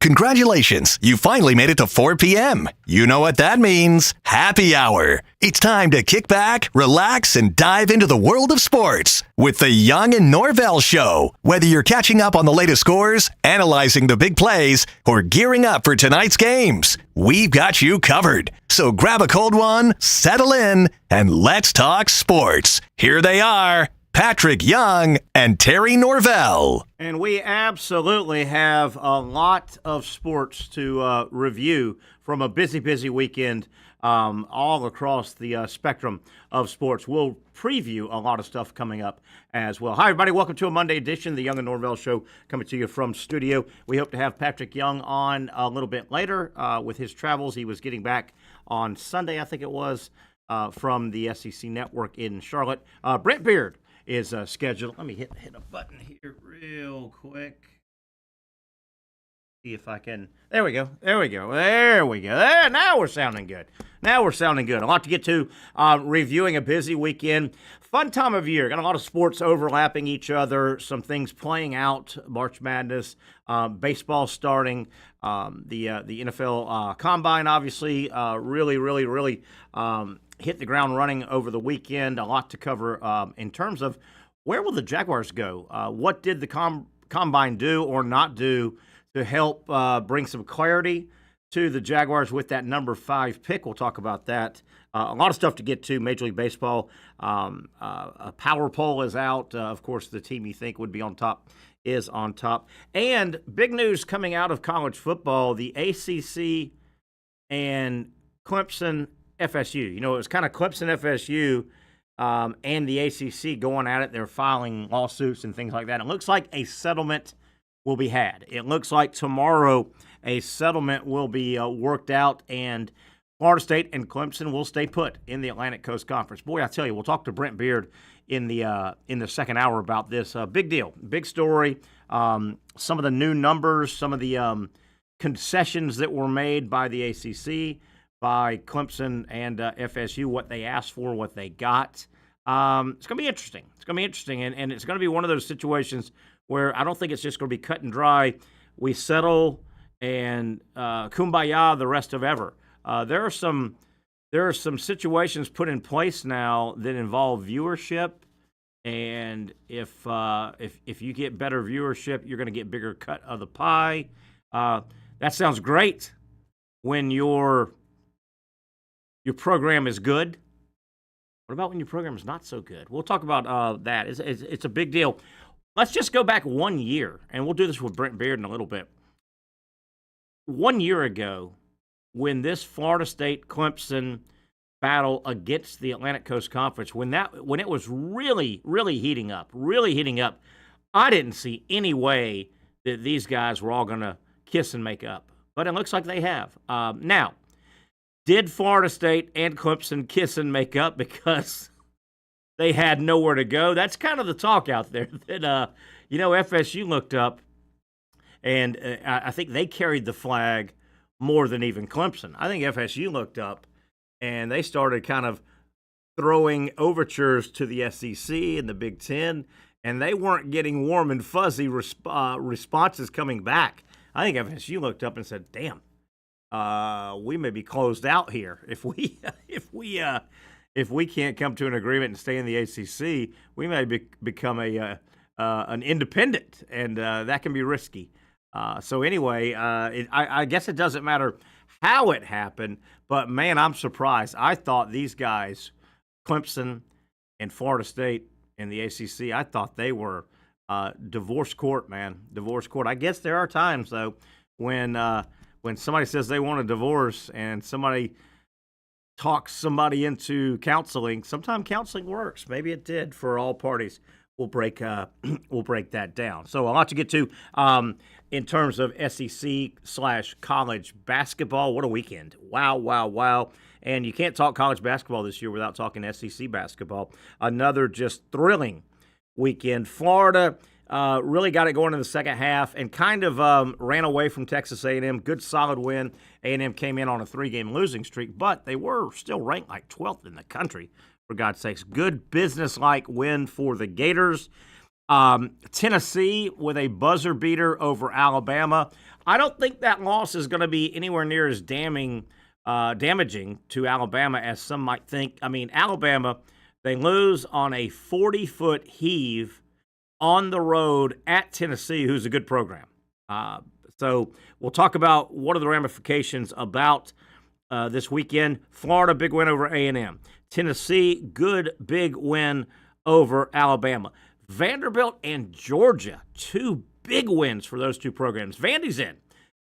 Congratulations, you finally made it to 4 p.m. You know what that means. Happy hour. It's time to kick back, relax, and dive into the world of sports with the Young and Norvelle Show. Whether you're catching up on the latest scores, analyzing the big plays, or gearing up for tonight's games, we've got you covered. So grab a cold one, settle in, and let's talk sports. Here they are, Patrick Young and Terry Norvelle. And we absolutely have a lot of sports to review from a busy weekend all across the spectrum of sports. We'll preview a lot of stuff coming up as well. Hi, everybody. Welcome to a Monday edition of the Young and Norvelle Show, coming to you from studio. We hope to have Patrick Young on a little bit later with his travels. He was getting back on Sunday, I think it was, from the SEC Network in Charlotte. Brent Beard is scheduled. Let me hit a button here real quick. See if I can. There we go. There, now we're sounding good. A lot to get to. Reviewing a busy weekend. Fun time of year. Got a lot of sports overlapping each other. Some things playing out. March Madness. Baseball starting. The NFL Combine, obviously, really hit the ground running over the weekend. A lot to cover in terms of where will the Jaguars go? What did the Combine do or not do to help bring some clarity to the Jaguars with that number 5 pick? We'll talk about that. A lot of stuff to get to. Major League Baseball, a power poll is out. Of course, the team you think would be on top is on top. And big news coming out of college football, the ACC and Clemson FSU. You know, it was kind of Clemson FSU and the ACC going at it. They're filing lawsuits and things like that. It looks like a settlement will be had. It looks like tomorrow a settlement will be worked out, and Florida State and Clemson will stay put in the Atlantic Coast Conference. Boy, I tell you, we'll talk to Brent Beard in the second hour about this. Big deal, big story. Some of the new numbers, some of the concessions that were made by the ACC, by Clemson and FSU, what they asked for, what they got. It's going to be interesting. And it's going to be one of those situations where I don't think it's just going to be cut and dry. We settle and kumbaya the rest of ever. There are some situations put in place now that involve viewership, and if you get better viewership, you're going to get bigger cut of the pie. That sounds great when your program is good. What about when your program is not so good? We'll talk about that. It's a big deal. Let's just go back 1 year, and we'll do this with Brent Beard in a little bit. 1 year ago, when this Florida State Clemson battle against the Atlantic Coast Conference, when it was really heating up, I didn't see any way that these guys were all going to kiss and make up. But it looks like they have. Now, did Florida State and Clemson kiss and make up because they had nowhere to go? That's kind of the talk out there. That FSU looked up, and I think they carried the flag more than even Clemson. I think FSU looked up, and they started kind of throwing overtures to the SEC and the Big Ten, and they weren't getting warm and fuzzy responses coming back. I think FSU looked up and said, "Damn, we may be closed out here if we can't come to an agreement and stay in the ACC. We may become an independent, and that can be risky." So anyway, I guess it doesn't matter how it happened, but man, I'm surprised. I thought these guys, Clemson and Florida State and the ACC, I thought they were divorce court, man. Divorce court. I guess there are times, though, when somebody says they want a divorce and somebody talks somebody into counseling, sometimes counseling works. Maybe it did for all parties. We'll break that down. So a lot to get to in terms of SEC/college basketball. What a weekend. Wow. And you can't talk college basketball this year without talking SEC basketball. Another just thrilling weekend. Florida really got it going in the second half and kind of ran away from Texas A&M. Good, solid win. A&M came in on a 3-game losing streak, but they were still ranked like 12th in the country, for God's sakes. Good business-like win for the Gators. Tennessee with a buzzer beater over Alabama. I don't think that loss is going to be anywhere near as damaging to Alabama as some might think. I mean, Alabama, they lose on a 40-foot heave on the road at Tennessee, who's a good program. So we'll talk about what are the ramifications about this weekend. Florida, big win over A&M. Tennessee, good big win over Alabama. Vanderbilt and Georgia, two big wins for those two programs. Vandy's in.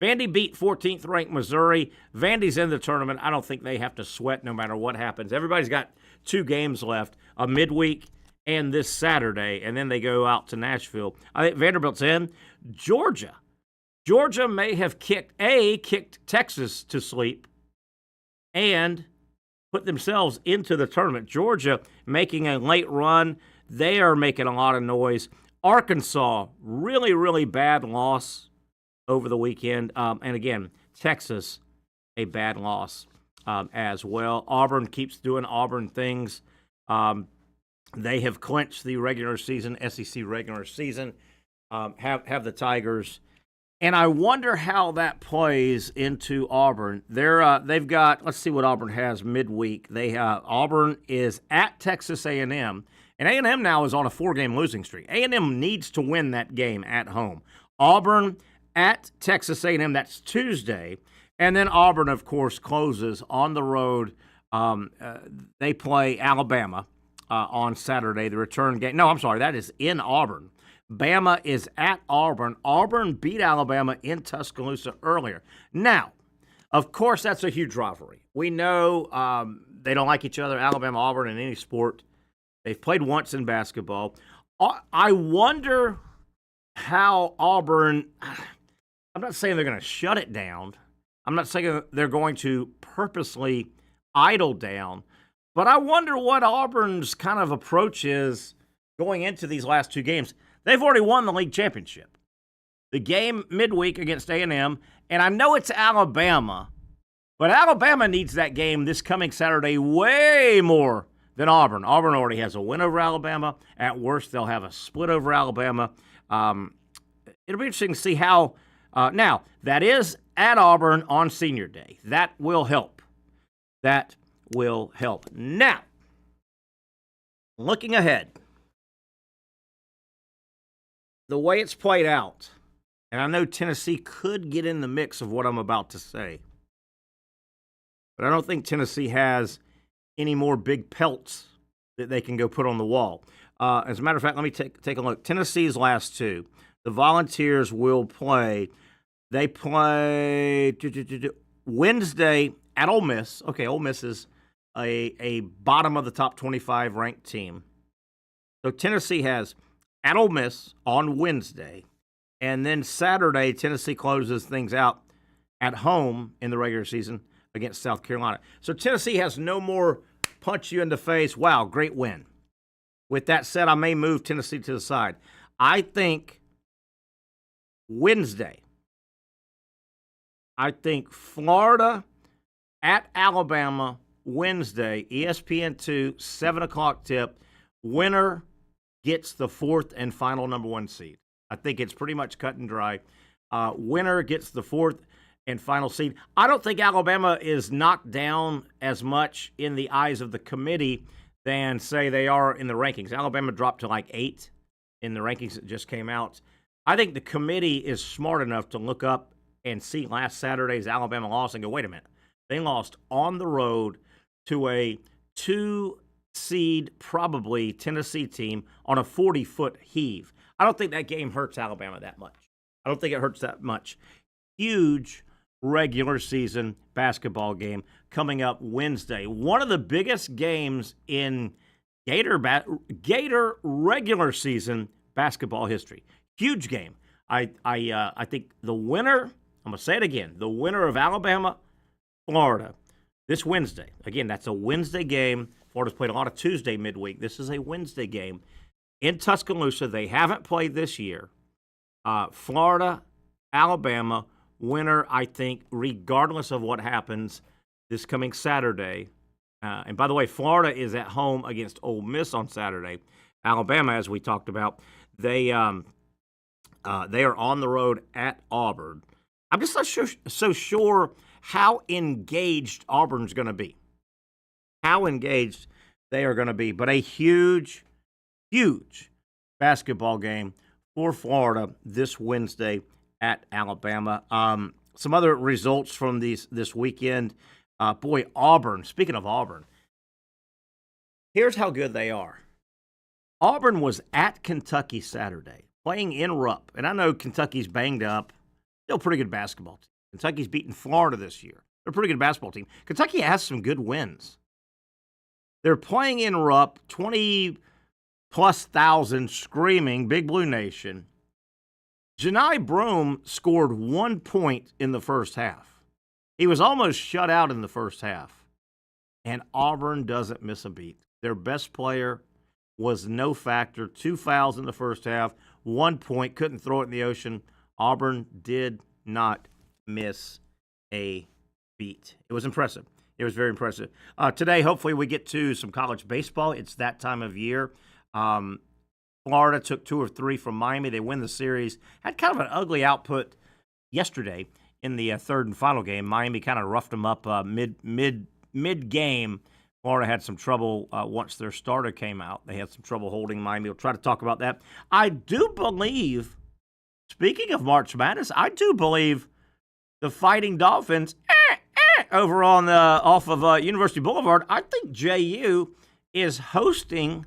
Vandy beat 14th ranked Missouri. Vandy's in the tournament. I don't think they have to sweat no matter what happens. Everybody's got two games left, a midweek and this Saturday, and then they go out to Nashville. I think Vanderbilt's in. Georgia may have kicked Texas to sleep and put themselves into the tournament. Georgia making a late run. They are making a lot of noise. Arkansas, really, really bad loss over the weekend. And again, Texas, a bad loss as well. Auburn keeps doing Auburn things. They have clinched the regular season, SEC regular season, have the Tigers. And I wonder how that plays into Auburn. They've got, let's see what Auburn has midweek. Auburn is at Texas A&M. And A&M now is on a 4-game losing streak. A&M needs to win that game at home. Auburn at Texas A&M, that's Tuesday. And then Auburn, of course, closes on the road. They play Alabama on Saturday, the return game. No, I'm sorry, that is in Auburn. Bama is at Auburn. Auburn beat Alabama in Tuscaloosa earlier. Now, of course, that's a huge rivalry. We know they don't like each other, Alabama, Auburn, in any sport. They've played once in basketball. I wonder how Auburn, I'm not saying they're going to shut it down. I'm not saying they're going to purposely idle down. But I wonder what Auburn's kind of approach is going into these last two games. They've already won the league championship. The game midweek against A&M, and I know it's Alabama, but Alabama needs that game this coming Saturday way more than Auburn. Auburn already has a win over Alabama. At worst, they'll have a split over Alabama. It'll be interesting to see how. Now, that is at Auburn on Senior Day. That will help. That will help. Now, looking ahead, the way it's played out, and I know Tennessee could get in the mix of what I'm about to say, but I don't think Tennessee has any more big pelts that they can go put on the wall. As a matter of fact, let me take a look. Tennessee's last two. The Volunteers will play. They play Wednesday at Ole Miss. Okay, Ole Miss is a bottom of the top 25 ranked team. So Tennessee has at Ole Miss on Wednesday, and then Saturday Tennessee closes things out at home in the regular season against South Carolina. So Tennessee has no more punch you in the face. Wow, great win. With that said, I may move Tennessee to the side. I think Wednesday, I think Florida at Alabama Wednesday, ESPN2, 7 o'clock tip. Winner gets the fourth and final number one seed. I think it's pretty much cut and dry. Winner gets the fourth and final seed. I don't think Alabama is knocked down as much in the eyes of the committee than, say, they are in the rankings. Alabama dropped to like 8 in the rankings that just came out. I think the committee is smart enough to look up and see last Saturday's Alabama loss and go, wait a minute. They lost on the road to a 2-seed, probably, Tennessee team on a 40-foot heave. I don't think that game hurts Alabama that much. I don't think it hurts that much. Huge regular season basketball game coming up Wednesday. One of the biggest games in Gator regular season basketball history. Huge game. I think the winner, I'm going to say it again, the winner of Alabama, Florida, this Wednesday. Again, that's a Wednesday game. Florida's played a lot of Tuesday midweek. This is a Wednesday game in Tuscaloosa. They haven't played this year. Florida, Alabama, winner, I think, regardless of what happens this coming Saturday. And by the way, Florida is at home against Ole Miss on Saturday. Alabama, as we talked about, They are on the road at Auburn. I'm just not so sure how engaged Auburn's going to be. How engaged they are going to be. But a huge, huge basketball game for Florida this Wednesday at Alabama. Some other results from this weekend. Auburn, speaking of Auburn, here's how good they are. Auburn was at Kentucky Saturday, playing in Rupp. And I know Kentucky's banged up. Still a pretty good basketball team. Kentucky's beaten Florida this year. They're a pretty good basketball team. Kentucky has some good wins. They're playing in Rupp, 20-plus thousand screaming, Big Blue Nation. Janai Broome scored 1 point in the first half. He was almost shut out in the first half. And Auburn doesn't miss a beat. Their best player was no factor. 2 fouls in the first half, 1 point, couldn't throw it in the ocean. Auburn did not miss a beat. It was impressive. It was very impressive. Today, hopefully, we get to some college baseball. It's that time of year. Florida took 2 or 3 from Miami. They win the series. Had kind of an ugly output yesterday in the third and final game. Miami kind of roughed them up mid-game. Florida had some trouble once their starter came out. They had some trouble holding Miami. We'll try to talk about that. I do believe, speaking of March Madness, I do believe the Fighting Dolphins over on off of University Boulevard, I think JU is hosting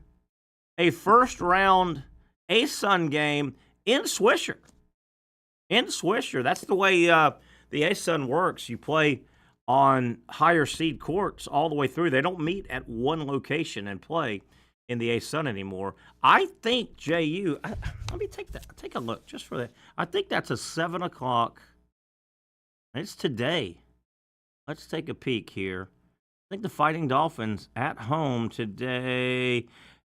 a first-round ASUN game in Swisher. In Swisher. That's the way the ASUN works. You play on higher seed courts all the way through. They don't meet at one location and play in the ASUN anymore. I think JU, let me take a look just for that. I think that's a 7 o'clock. It's today. Let's take a peek here. I think the Fighting Dolphins at home today.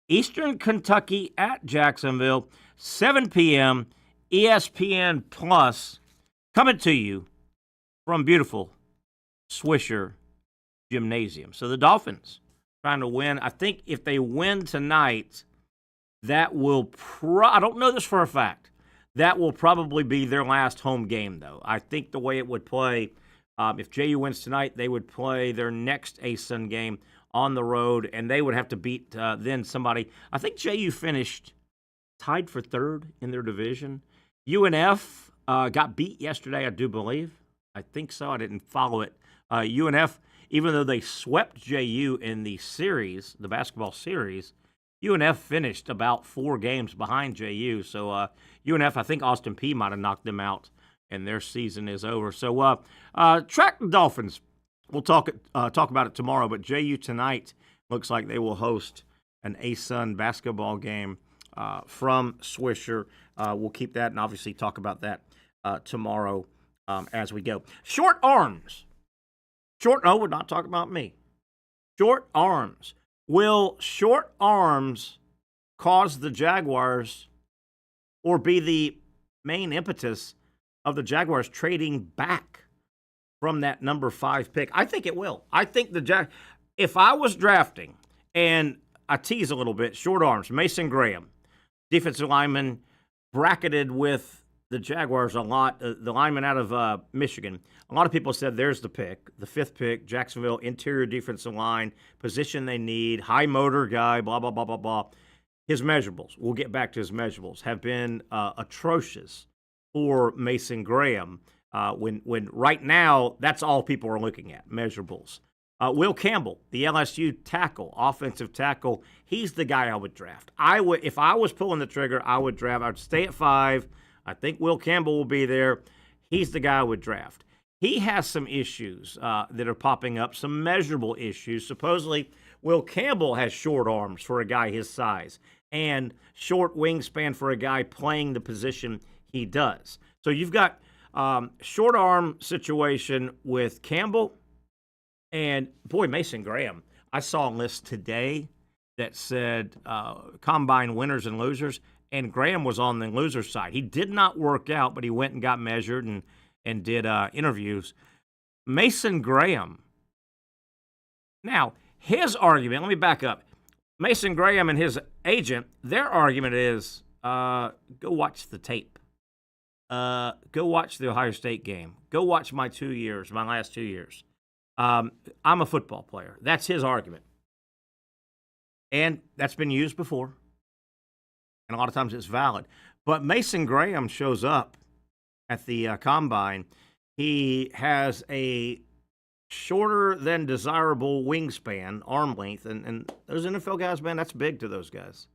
Eastern Kentucky at Jacksonville, 7 p.m., ESPN Plus, coming to you from beautiful Swisher Gymnasium. So the Dolphins trying to win. I think if they win tonight, that will I don't know this for a fact. That will probably be their last home game, though. I think the way it would play, if JU wins tonight, they would play their next ASUN game on the road, and they would have to beat then somebody. I think JU finished tied for third in their division. UNF got beat yesterday, I do believe. I think so. I didn't follow it. UNF, even though they swept JU in the series, the basketball series, UNF finished about 4 games behind JU. So UNF, I think Austin Peay might have knocked them out, and their season is over. So track the Dolphins. We'll talk about it tomorrow, but JU tonight looks like they will host an ASUN basketball game from Swisher. We'll keep that and obviously talk about that tomorrow as we go. Short arms. No, we're not talking about me. Short arms. Will short arms cause the Jaguars or be the main impetus of the Jaguars trading back from that number 5 pick? I think it will. I think if I was drafting, and I tease a little bit, short arms, Mason Graham, defensive lineman, bracketed with the Jaguars a lot, the lineman out of Michigan. A lot of people said there's the pick, the 5th pick, Jacksonville, interior defensive line, position they need, high motor guy, blah, blah, blah, blah, blah. His measurables, we'll get back to his measurables, have been atrocious for Mason Graham. When right now, that's all people are looking at, measurables. Will Campbell, the LSU tackle, offensive tackle, he's the guy I would draft. If I was pulling the trigger, I would draft. I would stay at 5. I think Will Campbell will be there. He's the guy I would draft. He has some issues that are popping up, some measurable issues. Supposedly, Will Campbell has short arms for a guy his size and short wingspan for a guy playing the position he does. So you've got short arm situation with Campbell and, Mason Graham. I saw a list today that said combine winners and losers, and Graham was on the loser side. He did not work out, but he went and got measured and did interviews. Mason Graham. Now, his argument, let me back up. Mason Graham and his agent, their argument is go watch the tape. Go watch the Ohio State game. Go watch my last 2 years. I'm a football player. That's his argument. And that's been used before. And a lot of times it's valid. But Mason Graham shows up at the combine. He has a shorter than desirable wingspan, arm length. And those NFL guys, man, that's big to those guys.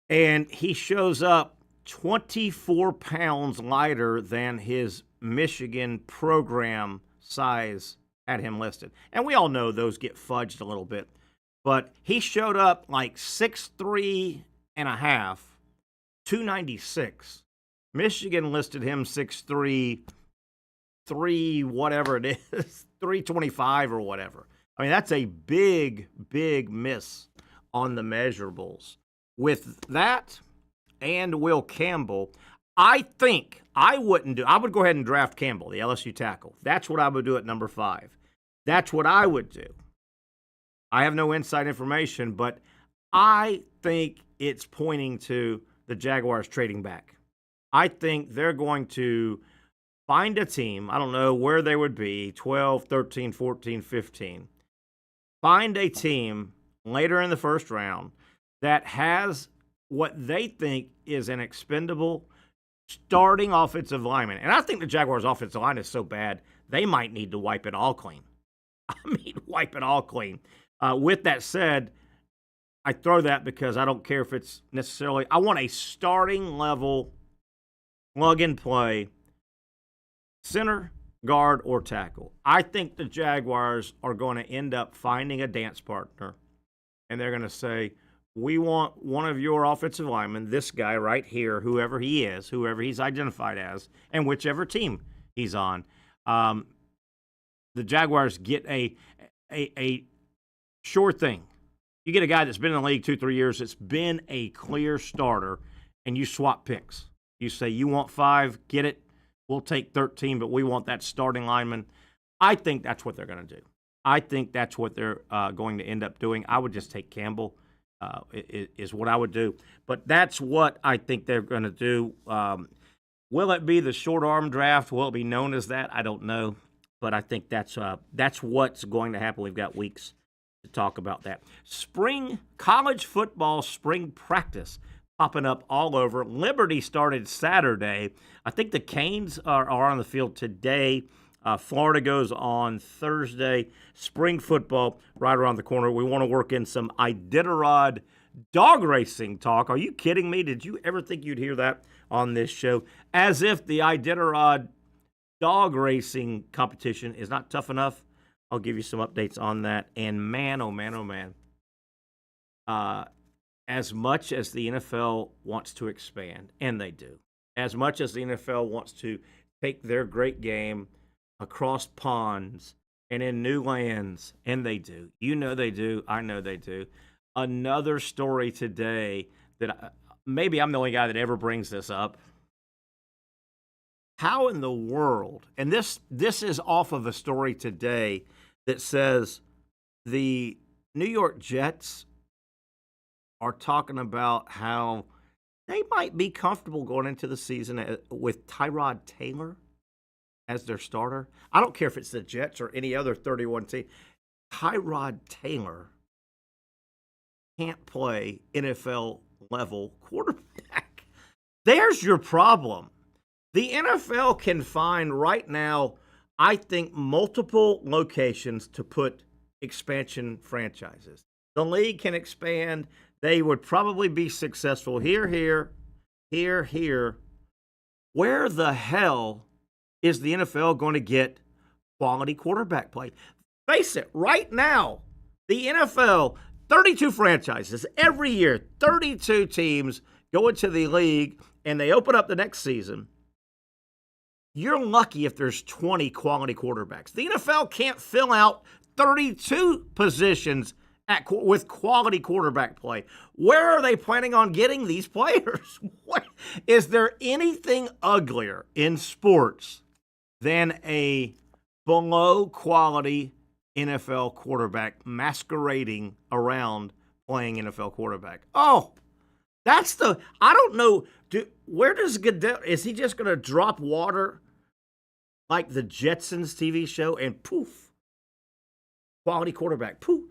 And he shows up 24 pounds lighter than his Michigan program size had him listed. And we all know those get fudged a little bit. But he showed up like 6'3 and a half, 296. Michigan listed him 6'3", 3 whatever it is, 325 or whatever. I mean, that's a big, big miss on the measurables. With that and Will Campbell, I think I would go ahead and draft Campbell, the LSU tackle. That's what I would do at number 5. That's what I would do. I have no inside information, but I think it's pointing to the Jaguars trading back. I think they're going to find a team, I don't know where they would be, 12, 13, 14, 15. Find a team later in the first round that has what they think is an expendable starting offensive lineman. And I think the Jaguars' offensive line is so bad, they might need to wipe it all clean. I mean, wipe it all clean. With that said, I throw that because I don't care if it's necessarily – I want a starting level plug-and-play center, guard, or tackle. I think the Jaguars are going to end up finding a dance partner, and they're going to say, we want one of your offensive linemen, this guy right here, whoever he is, whoever he's identified as, and whichever team he's on. The Jaguars get a sure thing. You get a guy that's been in the league 2-3 years, that's been a clear starter, and you swap picks. You say, you want 5, get it. We'll take 13, but we want that starting lineman. I think that's what they're going to do. I think that's what they're going to end up doing. I would just take Campbell is what I would do. But that's what I think they're going to do. Will it be the short arm draft? Will it be known as that? I don't know. But I think that's what's going to happen. We've got weeks to talk about that. Spring college football spring practice popping up all over. Liberty started Saturday. I think the Canes are on the field today. Florida goes on Thursday. Spring football right around the corner. We want to work in some Iditarod dog racing talk. Are you kidding me? Did you ever think you'd hear that on this show? As if the Iditarod dog racing competition is not tough enough. I'll give you some updates on that. And man, oh man, oh man. As much as the NFL wants to expand, and they do, as much as the NFL wants to take their great game across ponds and in new lands, and they do. You know they do. I know they do. Another story today that maybe I'm the only guy that ever brings this up. How in the world, and this is off of a story today that says the New York Jets are talking about how they might be comfortable going into the season with Tyrod Taylor as their starter. I don't care if it's the Jets or any other 31 team. Tyrod Taylor can't play NFL-level quarterback. There's your problem. The NFL can find right now, I think, multiple locations to put expansion franchises. The league can expand. They would probably be successful here. Where the hell is the NFL going to get quality quarterback play? Face it, right now, the NFL, 32 franchises, every year, 32 teams go into the league, and they open up the next season. You're lucky if there's 20 quality quarterbacks. The NFL can't fill out 32 positions with quality quarterback play. Where are they planning on getting these players? What, is there anything uglier in sports than a below quality NFL quarterback masquerading around playing NFL quarterback? Oh, I don't know. Where does Goodell, is he just going to drop water like the Jetsons TV show and poof, quality quarterback, poof,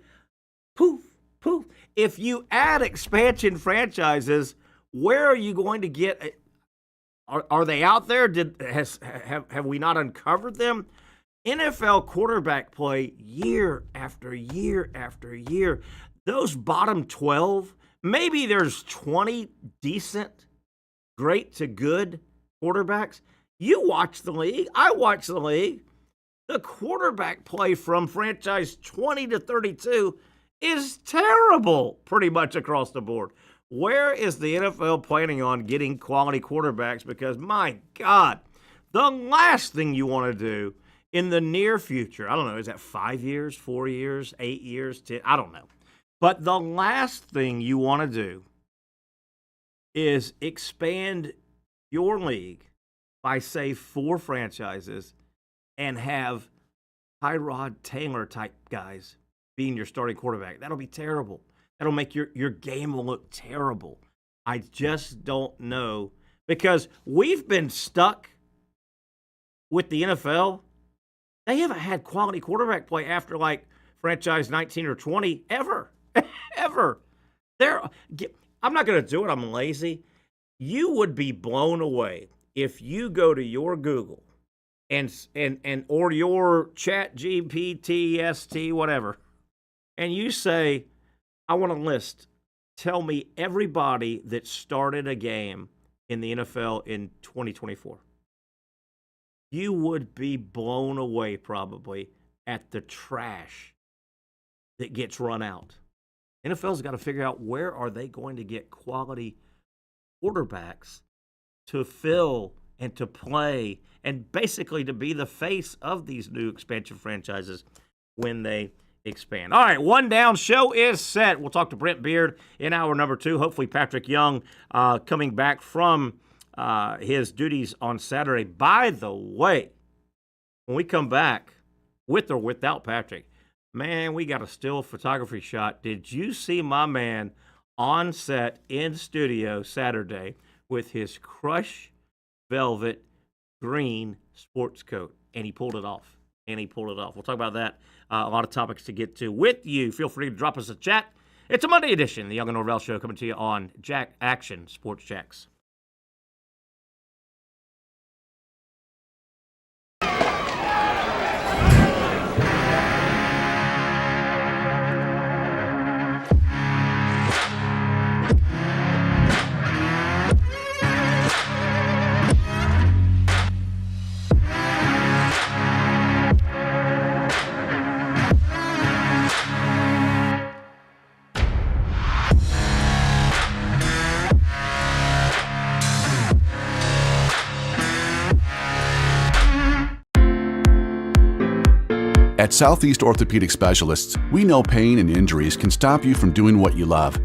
poof, poof. If you add expansion franchises, where are you going to get? Are they out there? Have we not uncovered them? NFL quarterback play year after year after year. Those bottom 12, maybe there's 20 decent, great to good quarterbacks. You watch the league. I watch the league. The quarterback play from franchise 20 to 32 is terrible pretty much across the board. Where is the NFL planning on getting quality quarterbacks? Because, my God, the last thing you want to do in the near future, I don't know, is that 5 years, 4 years, 8 years, 10? I don't know. But the last thing you want to do is expand your league by, say, 4 franchises and have Tyrod Taylor type guys being your starting quarterback. That'll be terrible. That'll make your game look terrible. I just don't know, because we've been stuck with the NFL. They haven't had quality quarterback play after like franchise 19 or 20 ever. Ever. I'm not going to do it. I'm lazy. You would be blown away if you go to your Google and or your Chat GPT, ST, whatever, and you say, I want to tell me everybody that started a game in the NFL in 2024. You would be blown away probably at the trash that gets run out. NFL's got to figure out, where are they going to get quality quarterbacks to fill and to play and basically to be the face of these new expansion franchises when they expand. All right, one down, show is set. We'll talk to Brent Beard in hour number 2. Hopefully Patrick Young coming back from his duties on Saturday. By the way, when we come back, with or without Patrick, man, we got a still photography shot. Did you see my man on set in studio Saturday with his crushed velvet green sports coat? And he pulled it off. We'll talk about that. A lot of topics to get to with you. Feel free to drop us a chat. It's a Monday edition, the Young and Norvelle Show, coming to you on Jack Action Sports Jacks. At Southeast Orthopedic Specialists, we know pain and injuries can stop you from doing what you love.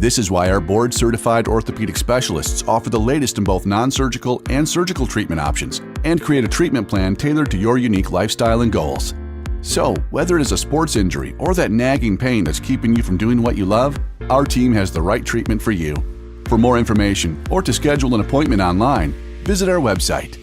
This is why our board-certified orthopedic specialists offer the latest in both non-surgical and surgical treatment options and create a treatment plan tailored to your unique lifestyle and goals. So, whether it is a sports injury or that nagging pain that's keeping you from doing what you love, our team has the right treatment for you. For more information or to schedule an appointment online, visit our website.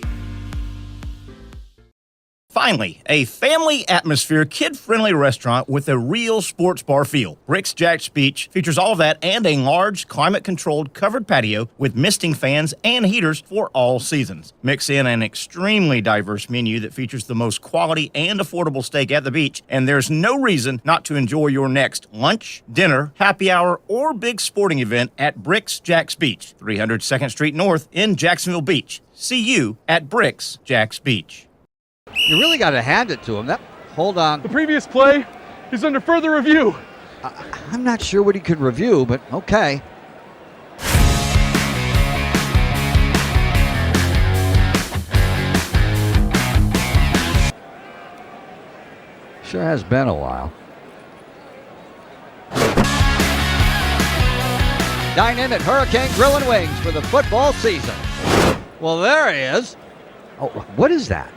Finally, a family atmosphere, kid-friendly restaurant with a real sports bar feel. Bricks Jack's Beach features all of that and a large, climate-controlled covered patio with misting fans and heaters for all seasons. Mix in an extremely diverse menu that features the most quality and affordable steak at the beach, and there's no reason not to enjoy your next lunch, dinner, happy hour, or big sporting event at Bricks Jack's Beach, 300 2nd Street North in Jacksonville Beach. See you at Bricks Jack's Beach. You really got to hand it to him. Hold on. The previous play is under further review. I'm not sure what he could review, but okay. Sure has been a while. Dine in at Hurricane Grill and Wings for the football season. Well, there he is. Oh, what is that?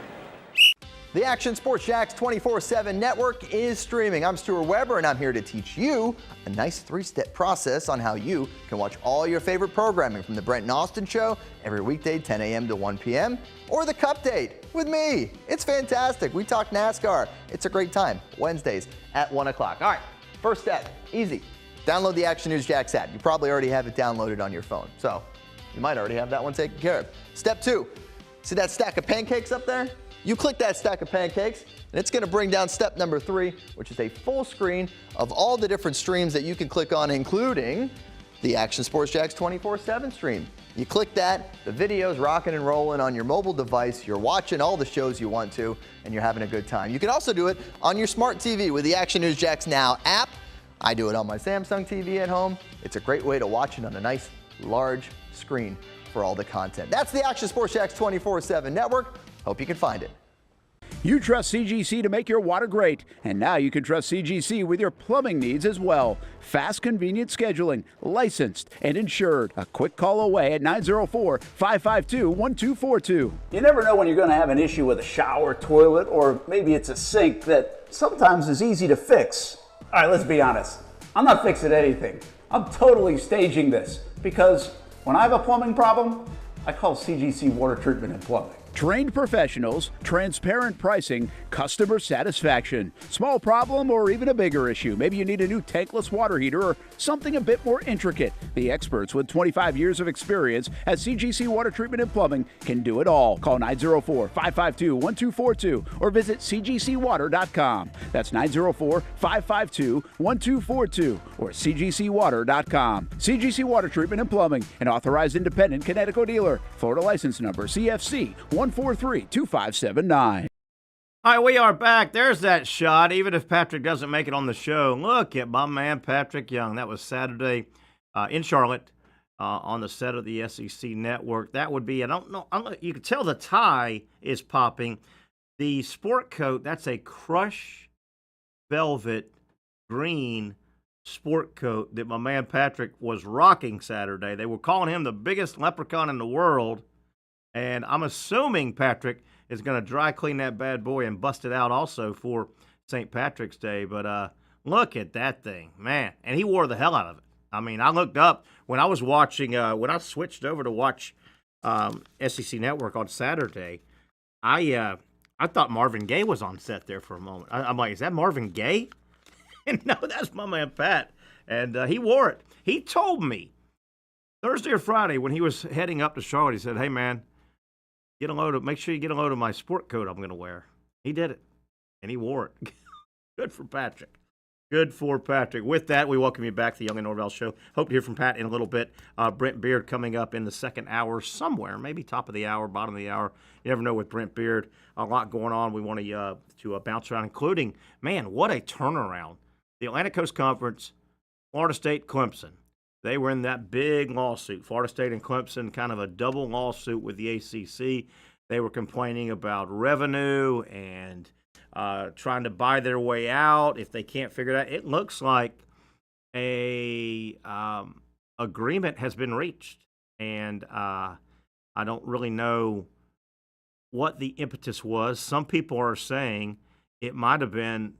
The Action Sports Jax 24/7 network is streaming. I'm Stuart Weber, and I'm here to teach you a nice 3-step process on how you can watch all your favorite programming from the Brent and Austin Show every weekday 10 a.m. to 1 p.m. or the Cup Date with me. It's fantastic. We talk NASCAR. It's a great time. Wednesdays at 1 o'clock. All right, first step, easy. Download the Action News Jax app. You probably already have it downloaded on your phone, so you might already have that one taken care of. Step 2, see that stack of pancakes up there? You click that stack of pancakes, and it's going to bring down step number 3, which is a full screen of all the different streams that you can click on, including the Action Sports Jax 24/7 stream. You click that, the video's rocking and rolling on your mobile device, you're watching all the shows you want to, and you're having a good time. You can also do it on your smart TV with the Action News Jax Now app. I do it on my Samsung TV at home. It's a great way to watch it on a nice, large screen for all the content. That's the Action Sports Jax 24/7 network. Hope you can find it. You trust CGC to make your water great, and now you can trust CGC with your plumbing needs as well. Fast, convenient scheduling, licensed and insured. A quick call away at 904-552-1242. You never know when you're going to have an issue with a shower, toilet, or maybe it's a sink that sometimes is easy to fix. All right, let's be honest. I'm not fixing anything. I'm totally staging this because when I have a plumbing problem, I call CGC Water Treatment and Plumbing. Trained professionals, transparent pricing, customer satisfaction. Small problem or even a bigger issue. Maybe you need a new tankless water heater or something a bit more intricate. The experts with 25 years of experience at CGC Water Treatment and Plumbing can do it all. Call 904-552-1242 or visit cgcwater.com. That's 904-552-1242 or cgcwater.com. CGC Water Treatment and Plumbing, an authorized independent Connecticut dealer. Florida license number CFC 1432579. All right, we are back. There's that shot. Even if Patrick doesn't make it on the show, look at my man Patrick Young. That was Saturday in Charlotte on the set of the SEC Network. That would be, I don't know, you can tell the tie is popping. The sport coat, that's a crushed velvet green sport coat that my man Patrick was rocking Saturday. They were calling him the biggest leprechaun in the world. And I'm assuming Patrick is going to dry clean that bad boy and bust it out also for St. Patrick's Day. But look at that thing, man. And he wore the hell out of it. I mean, I looked up when I was watching, when I switched over to watch SEC Network on Saturday, I thought Marvin Gaye was on set there for a moment. I'm like, is that Marvin Gaye? And no, that's my man Pat. And he wore it. He told me Thursday or Friday when he was heading up to Charlotte, he said, hey, man, make sure you get a load of my sport coat I'm going to wear. He did it, and he wore it. Good for Patrick. Good for Patrick. With that, we welcome you back to the Young and Norvelle Show. Hope to hear from Pat in a little bit. Brent Beard coming up in the second hour somewhere, maybe top of the hour, bottom of the hour. You never know with Brent Beard. A lot going on. We want to bounce around, including, man, what a turnaround. The Atlantic Coast Conference, Florida State, Clemson. They were in that big lawsuit. Florida State and Clemson, kind of a double lawsuit with the ACC. They were complaining about revenue and trying to buy their way out if they can't figure it out. It looks like a agreement has been reached, and I don't really know what the impetus was. Some people are saying it might have been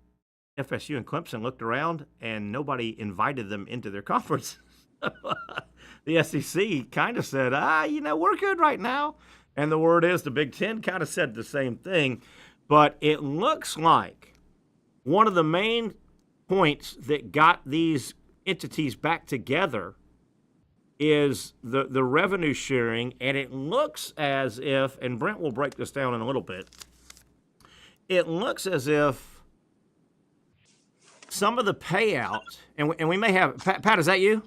FSU and Clemson looked around and nobody invited them into their conference. The SEC kind of said, we're good right now. And the word is the Big Ten kind of said the same thing. But it looks like one of the main points that got these entities back together is the revenue sharing. And it looks as if, and Brent will break this down in a little bit, it looks as if some of the payouts, and we may have, Pat, is that you?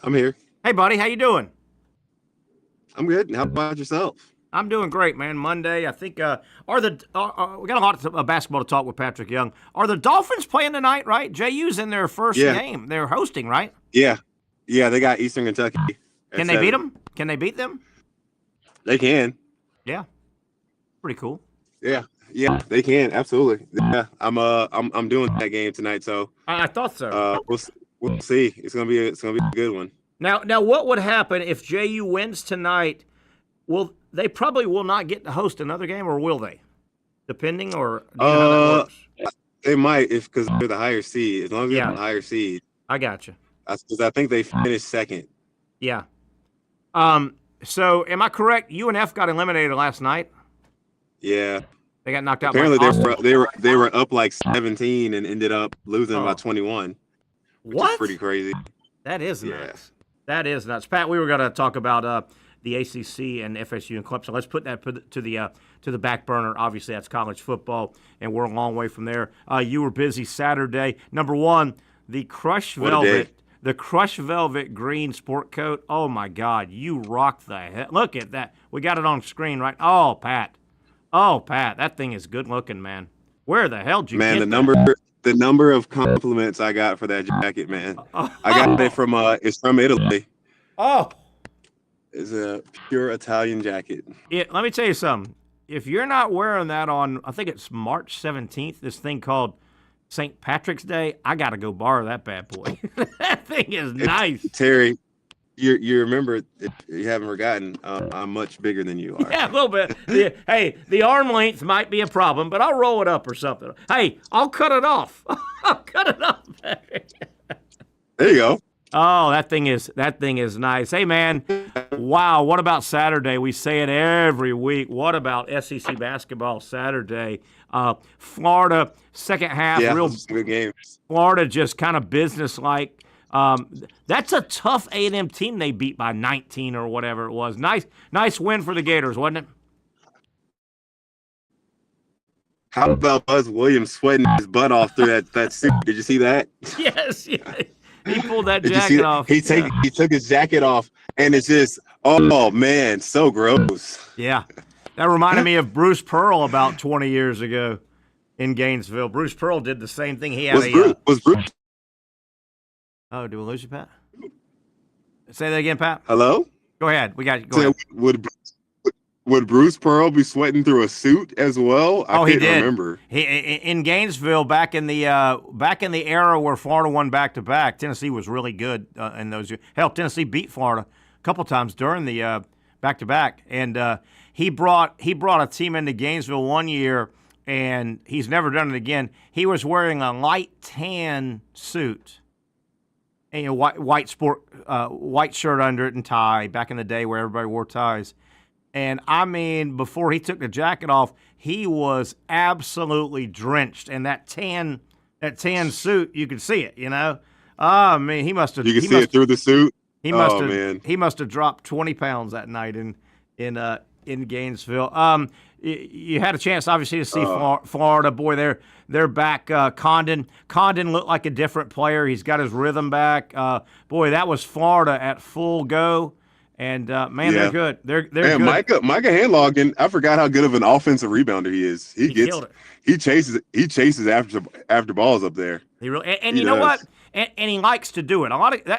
I'm here. Hey, buddy, how you doing? I'm good. How about yourself? I'm doing great, man. Monday, I think. We got a lot of basketball to talk with Patrick Young. Are the Dolphins playing tonight? Right, JU's in their first game. They're hosting, right? Yeah. They got Eastern Kentucky. Can they beat them? Can they beat them? They can. Yeah. Pretty cool. Yeah, they can absolutely. Yeah, I'm doing that game tonight, so I thought so. We'll see. It's gonna be a good one. Now, what would happen if JU wins tonight? They probably will not get to host another game, or will they? depending, or do you know how that works? They might because they're the higher seed. As long as they're the higher seed. I got you. Because I think they finished second. Yeah. So am I correct? UNF got eliminated last night. Yeah. They got knocked out. Apparently they were up like 17 and ended up losing by 21. Which is pretty crazy. That is nuts. That is nuts. Pat, we were going to talk about the ACC and FSU and Clemson. Let's put that to the back burner. Obviously, that's college football, and we're a long way from there. You were busy Saturday. Number one, the Crush Velvet green sport coat. Oh my God, you rocked the heck! Look at that. We got it on screen, right? Oh, Pat, that thing is good looking, man. Where the hell did you get that? The number of compliments I got for that jacket, man. I got it from it's from Italy. Oh, it's a pure Italian jacket. Let me tell you something. If you're not wearing that on, I think it's March 17th, this thing called St. Patrick's Day, I got to go borrow that bad boy. That thing is nice. Terry, you remember, if you haven't forgotten, I'm much bigger than you are. Yeah, a little bit. Hey, the arm length might be a problem, but I'll roll it up or something. Hey, I'll cut it off. I'll cut it off. There you go. Oh, that thing is nice. Hey, man, wow, what about Saturday? We say it every week. What about SEC basketball Saturday? Florida, second half, real good game. Florida just kind of business-like. That's a tough A&M team they beat by 19 or whatever it was. Nice win for the Gators, wasn't it? How about Buzz Williams sweating his butt off through that suit? Did you see that? Yes. Yeah. He pulled that jacket off. He took his jacket off, and it's just, oh, man, so gross. Yeah. That reminded me of Bruce Pearl about 20 years ago in Gainesville. Bruce Pearl did the same thing. He had was Bruce? Oh, did we lose you, Pat? Say that again, Pat. Hello? Go ahead. We got you. Go ahead. Would Bruce Pearl be sweating through a suit as well? I he did. Remember. He in Gainesville back in the era where Florida won back-to-back. Tennessee was really good in those years. Hell, Tennessee beat Florida a couple times during the back-to-back, and he brought a team into Gainesville one year, and he's never done it again. He was wearing a light tan suit. And, white shirt under it and tie back in the day where everybody wore ties. And, I mean, before he took the jacket off, he was absolutely drenched. And that tan suit, you could see it, you know. I mean, he must have. You can see it through the suit? He must have dropped 20 pounds that night in Gainesville. You had a chance, obviously, to see Florida. Boy, they're back. Condon looked like a different player. He's got his rhythm back. Boy, that was Florida at full go. And, they're good. They're good. Micah Hanlogin, I forgot how good of an offensive rebounder he is. He killed it. He chases after balls up there. He really, and you know what? And he likes to do it.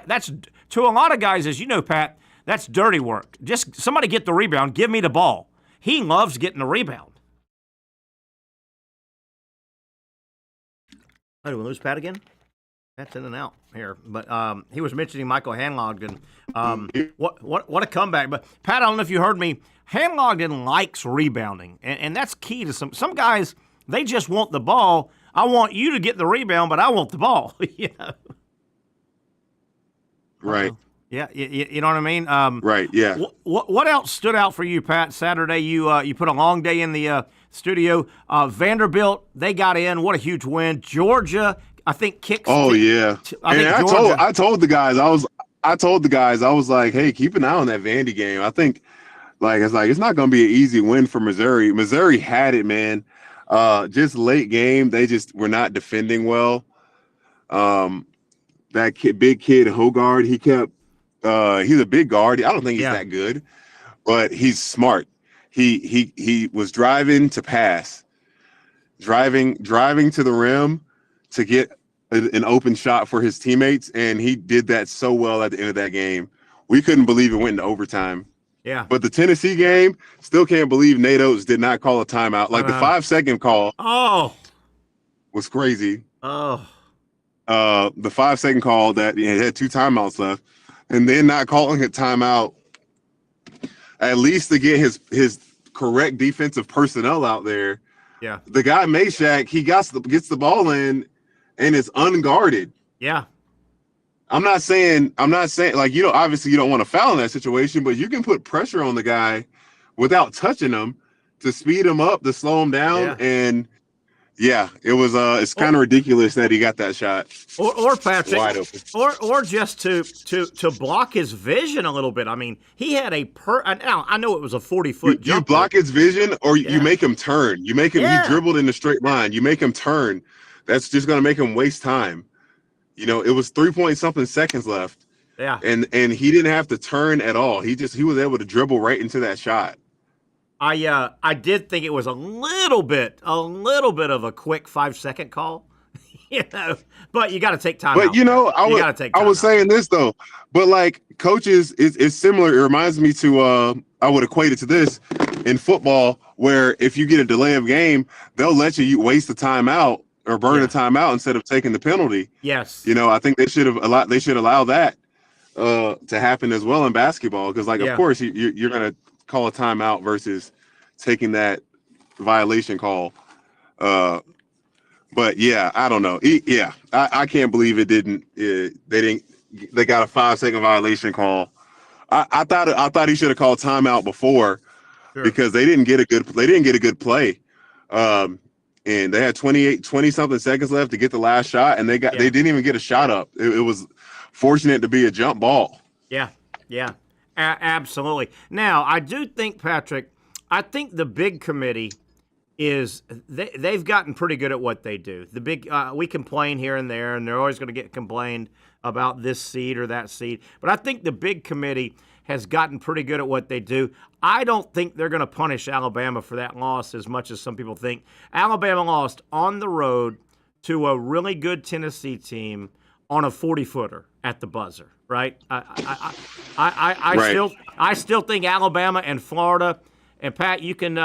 That's to a lot of guys, as you know, Pat, that's dirty work. Just somebody get the rebound, give me the ball. He loves getting the rebound. Oh, do we lose Pat again? That's in and out here. But he was mentioning Michael Hanlogin. What a comeback. But, Pat, I don't know if you heard me. Hanlogin likes rebounding, and that's key to some guys. They just want the ball. I want you to get the rebound, but I want the ball. You know? Right. Yeah, you know what I mean? Right, yeah. What else stood out for you, Pat? Saturday, you put a long day in the studio. Vanderbilt, they got in. What a huge win. Georgia, I think, kicked. Oh, yeah. I told the guys, I was like, hey, keep an eye on that Vandy game. I think, it's not going to be an easy win for Missouri. Missouri had it, man. Just late game, they just were not defending well. That big kid, Hogard, he kept. He's a big guard. I don't think he's that good, but he's smart. He was driving to pass, driving to the rim to get an open shot for his teammates, and he did that so well at the end of that game. We couldn't believe it went into overtime. Yeah. But the Tennessee game, still can't believe Nate Oates did not call a timeout. Like the 5-second call. Was crazy. The 5-second call that he had 2 timeouts left. And then not calling a timeout, at least to get his correct defensive personnel out there, Yeah. The guy Meshack, he gets the ball in and it's unguarded. Yeah. I'm not saying like, obviously you don't want to foul in that situation, but you can put pressure on the guy without touching him to speed him up, to slow him down. And it was it's kind of ridiculous that he got that shot. Or Patrick, wide open. Or just to block his vision a little bit. I mean, he had now I know it was a 40-foot jump. You block his vision, or you make him turn. You make him he dribbled in a straight line. You make him turn. That's just gonna make him waste time. It was 3-point-something seconds left. Yeah. And he didn't have to turn at all. He was able to dribble right into that shot. I did think it was a little bit of a quick 5-second call. But you got to take time out. But I was saying this though. But like coaches is similar. It reminds me to I would equate it to this in football, where if you get a delay of game, they'll let you waste the timeout or burn a timeout instead of taking the penalty. Yes. I think they should allow that to happen as well in basketball, because of course you're gonna call a timeout versus taking that violation call. But I don't know. I can't believe it didn't. They got a 5-second violation call. I thought he should have called timeout before, because they didn't get a good play. And they had 20 something seconds left to get the last shot, and they didn't even get a shot up. It was fortunate to be a jump ball. Yeah. Absolutely. Now, I do think, Patrick, the big committee they've gotten pretty good at what they do. The big we complain here and there, and they're always going to get complained about this seed or that seed. But I think the big committee has gotten pretty good at what they do. I don't think they're going to punish Alabama for that loss as much as some people think. Alabama lost on the road to a really good Tennessee team on a 40-footer at the buzzer, right? I still think Alabama and Florida. And Pat, you can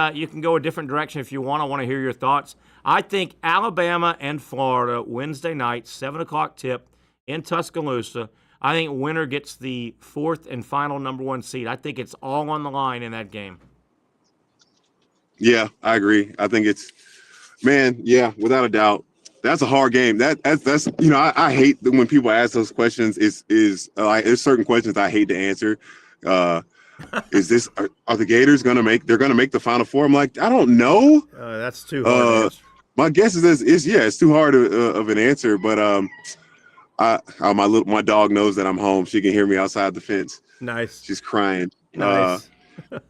go a different direction if you want. I want to hear your thoughts. I think Alabama and Florida Wednesday night, 7:00 tip in Tuscaloosa. I think winner gets the 4th and final number 1 seed. I think it's all on the line in that game. Yeah, I agree. I think it's, without a doubt, that's a hard game. That's I hate when people ask those questions. There's certain questions I hate to answer. Are the Gators gonna make the Final Four? I'm like, I don't know. That's too hard. My guess is it's too hard of an answer. But my dog knows that I'm home. She can hear me outside the fence. Nice. She's crying. Nice.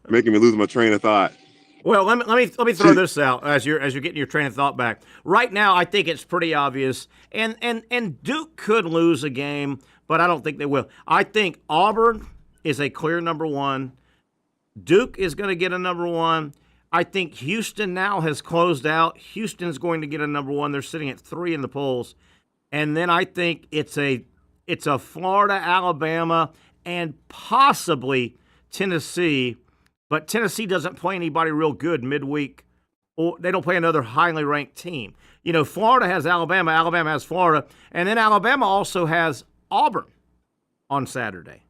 Making me lose my train of thought. Well, let me throw this out as you're getting your train of thought back. Right now, I think it's pretty obvious, and Duke could lose a game, but I don't think they will. I think Auburn is a clear number 1. Duke is going to get a number 1. I think Houston now has closed out. Houston's going to get a number 1. They're sitting at 3 in the polls. And then I think it's a Florida, Alabama, and possibly Tennessee. But Tennessee doesn't play anybody real good midweek, or they don't play another highly ranked team. Florida has Alabama, Alabama has Florida, and then Alabama also has Auburn on Saturday.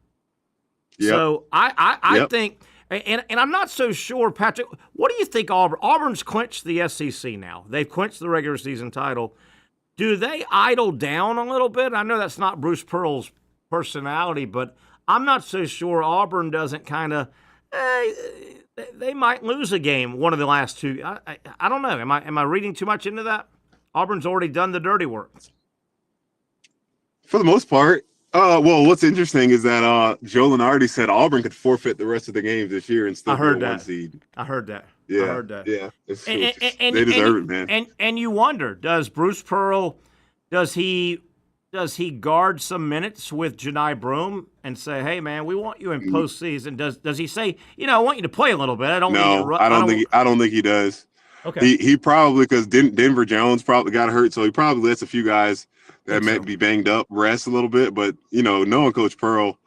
Yep. So I think, and I'm not so sure, Patrick, what do you think Auburn's clinched the SEC now. They've clinched the regular season title. Do they idle down a little bit? I know that's not Bruce Pearl's personality, but I'm not so sure Auburn doesn't kind of, they might lose a game, one of the last 2. I don't know. Am I reading too much into that? Auburn's already done the dirty work. For the most part. Well, what's interesting is that Joe Lunardi said Auburn could forfeit the rest of the games this year and still be a 1 seed. I heard that. Yeah, I heard that. Yeah, they deserve it, man. And you wonder, does Bruce Pearl, does he guard some minutes with Janai Broome and say, hey man, we want you in postseason? Does he say, I want you to play a little bit? I don't think he does. Okay. He probably, because Denver Jones probably got hurt, so he probably lets a few guys that might be banged up rest a little bit. But knowing Coach Pearl,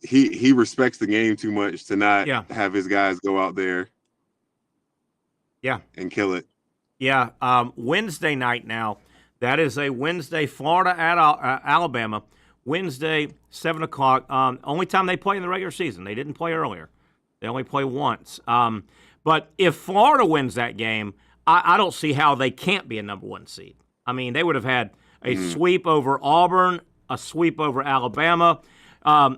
he respects the game too much to not have his guys go out there and kill it. Wednesday night now. That is a Wednesday, Florida at Alabama. Wednesday, 7:00. Only time they play in the regular season. They didn't play earlier. They only play once. But if Florida wins that game, I don't see how they can't be a number 1 seed. I mean, they would have had a sweep over Auburn, a sweep over Alabama, a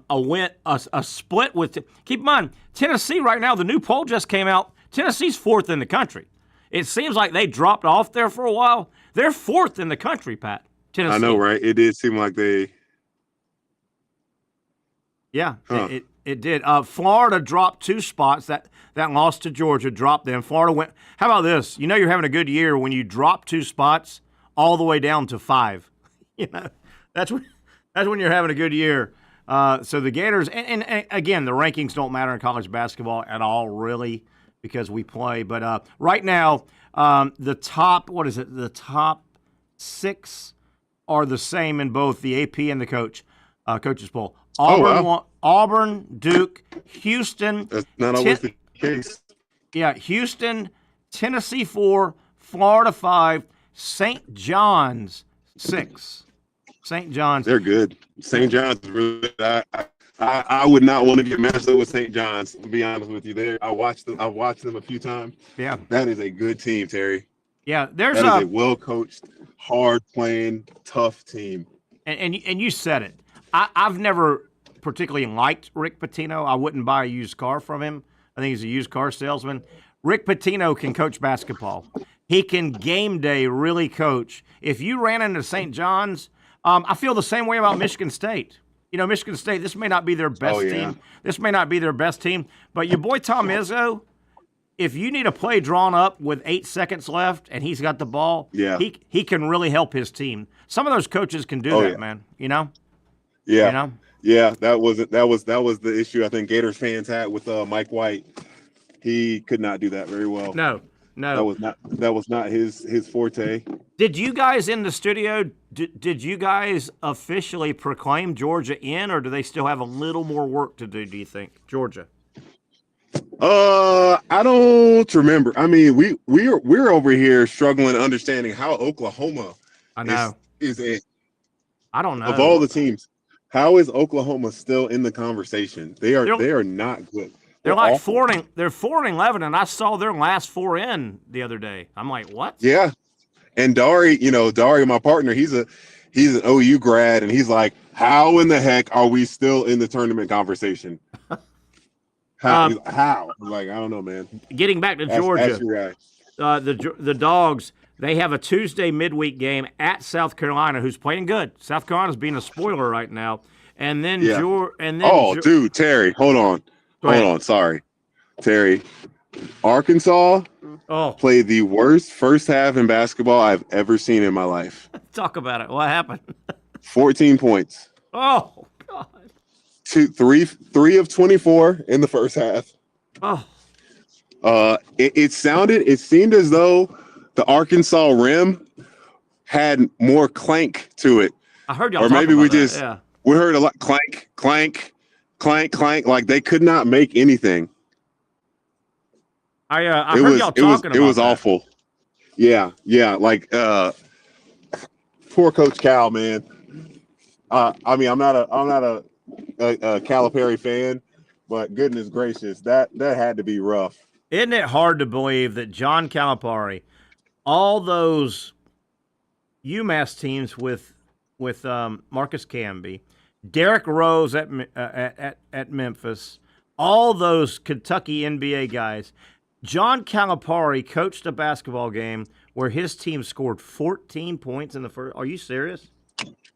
split with. Keep in mind, Tennessee right now. The new poll just came out. Tennessee's 4th in the country. It seems like they dropped off there for a while. They're 4th in the country, Pat. Tennessee. I know, right? It did seem like they. Yeah, it did. Florida dropped 2 spots. That loss to Georgia dropped them. Florida went. How about this? You know you're having a good year when you drop 2 spots all the way down to 5. You know, that's when you're having a good year. So the Gators, and again, the rankings don't matter in college basketball at all, really, because we play. But right now, the top, the top 6 are the same in both the AP and the coaches poll. Auburn, Duke, Houston. That's not always the case. Yeah, Houston, Tennessee 4, Florida 5, St. John's 6. St. John's. They're good. St. John's is really. I would not want to get matched up with St. John's. To be honest with you, I watched them a few times. Yeah, that is a good team, Terry. Yeah, that is a well coached, hard playing, tough team. And you said it. I've never particularly liked Rick Pitino. I wouldn't buy a used car from him. I think he's a used car salesman. Rick Pitino can coach basketball. He can game day really coach. If you ran into St. John's, I feel the same way about Michigan State. You know, Michigan State, this may not be their best team. This may not be their best team. But your boy Tom Izzo, if you need a play drawn up with 8 seconds left and he's got the ball, he can really help his team. Some of those coaches can do that, man. You know? Yeah. You know? Yeah, that was the issue I think Gators fans had with Mike White. He could not do that very well. No. That was not his forte. Did you guys in the studio, did you guys officially proclaim Georgia in, or do they still have a little more work to do think, Georgia? I don't remember. I mean, we're over here struggling understanding how Oklahoma is in. I don't know. Of all the teams, how is Oklahoma still in the conversation? They are not good. They're like awful. They're 4-11, and I saw their last 4 in the other day. I'm like, what? Yeah. And Dari, my partner, he's an OU grad, and he's like, how in the heck are we still in the tournament conversation? How? I'm like, I don't know, man. Getting back to Georgia, right. The Dogs, they have a Tuesday midweek game at South Carolina, who's playing good. South Carolina's being a spoiler right now. And then dude, Terry, hold on. Sorry. Terry, Arkansas played the worst first half in basketball I've ever seen in my life. Talk about it. What happened? 14 points. Oh, God. 3 of 24 in the first half. Oh. It seemed as though the Arkansas rim had more clank to it. I heard y'all. Or maybe we heard a lot clank, like they could not make anything. I heard y'all talking about it. It was that. awful. Yeah. Like poor Coach Cal, man. I mean, I'm not a Calipari fan, but goodness gracious, that had to be rough. Isn't it hard to believe that John Calipari, all those UMass teams with Marcus Camby, Derrick Rose at Memphis, all those Kentucky NBA guys, John Calipari coached a basketball game where his team scored 14 points in the first. Are you serious?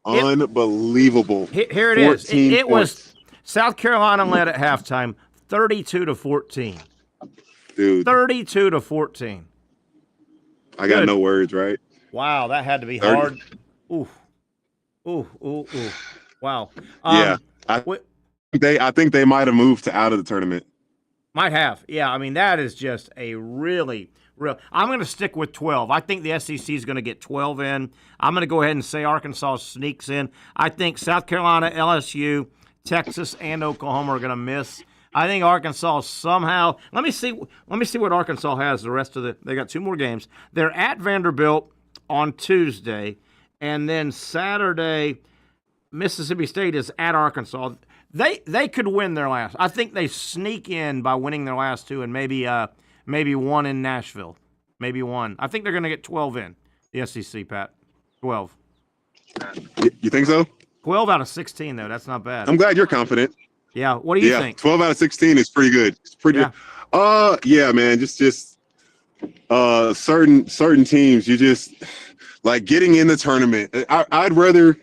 Unbelievable. Here it is. It was South Carolina led at halftime, 32-14. Dude. 32-14. I got no words, right? Wow, that had to be hard. Ooh. Wow. I think they might have moved out of the tournament. Might have. Yeah, I mean, that is just a really real. I'm going to stick with 12. I think the SEC is going to get 12 in. I'm going to go ahead and say Arkansas sneaks in. I think South Carolina, LSU, Texas, and Oklahoma are going to miss. I think Arkansas somehow. Let me see what Arkansas has the rest of the. They got 2 more games. They're at Vanderbilt on Tuesday, and then Saturday, Mississippi State is at Arkansas. They could win their last. I think they sneak in by winning their last 2 and maybe maybe one in Nashville. Maybe one. I think they're going to get 12 in the SEC, Pat. 12. You think so? 12 out of 16, though. That's not bad. I'm glad you're confident. Yeah. What do you think? 12 out of 16 is pretty good. It's pretty good. Yeah, man. Just certain teams, you just like getting in the tournament. I'd rather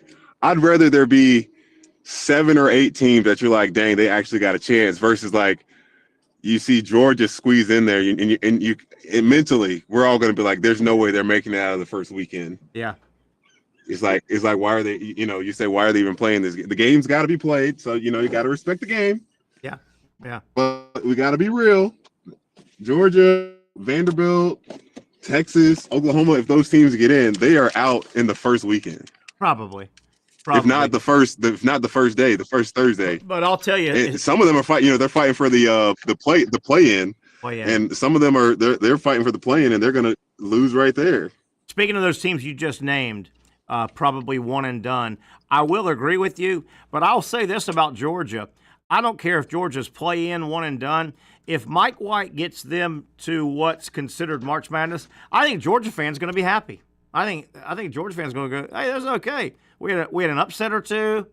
there be 7 or 8 teams that you're like, dang, they actually got a chance versus like you see Georgia squeeze in there and mentally we're all going to be like, there's no way they're making it out of the first weekend. Yeah. It's like, why are they, you say, why are they even playing this? The game's got to be played. So, you got to respect the game. Yeah. Yeah. But we got to be real. Georgia, Vanderbilt, Texas, Oklahoma, if those teams get in, they are out in the first weekend. Probably. If not the first day, the first Thursday. But I'll tell you, and some of them are fighting. They're fighting for the play-in, and some of them are they're fighting for the play-in, and they're going to lose right there. Speaking of those teams you just named, probably one and done. I will agree with you, but I'll say this about Georgia: I don't care if Georgia's play-in, one and done. If Mike White gets them to what's considered March Madness, I think Georgia fans going to be happy. I think Georgia fans going to go, hey, that's okay. We had an upset or two.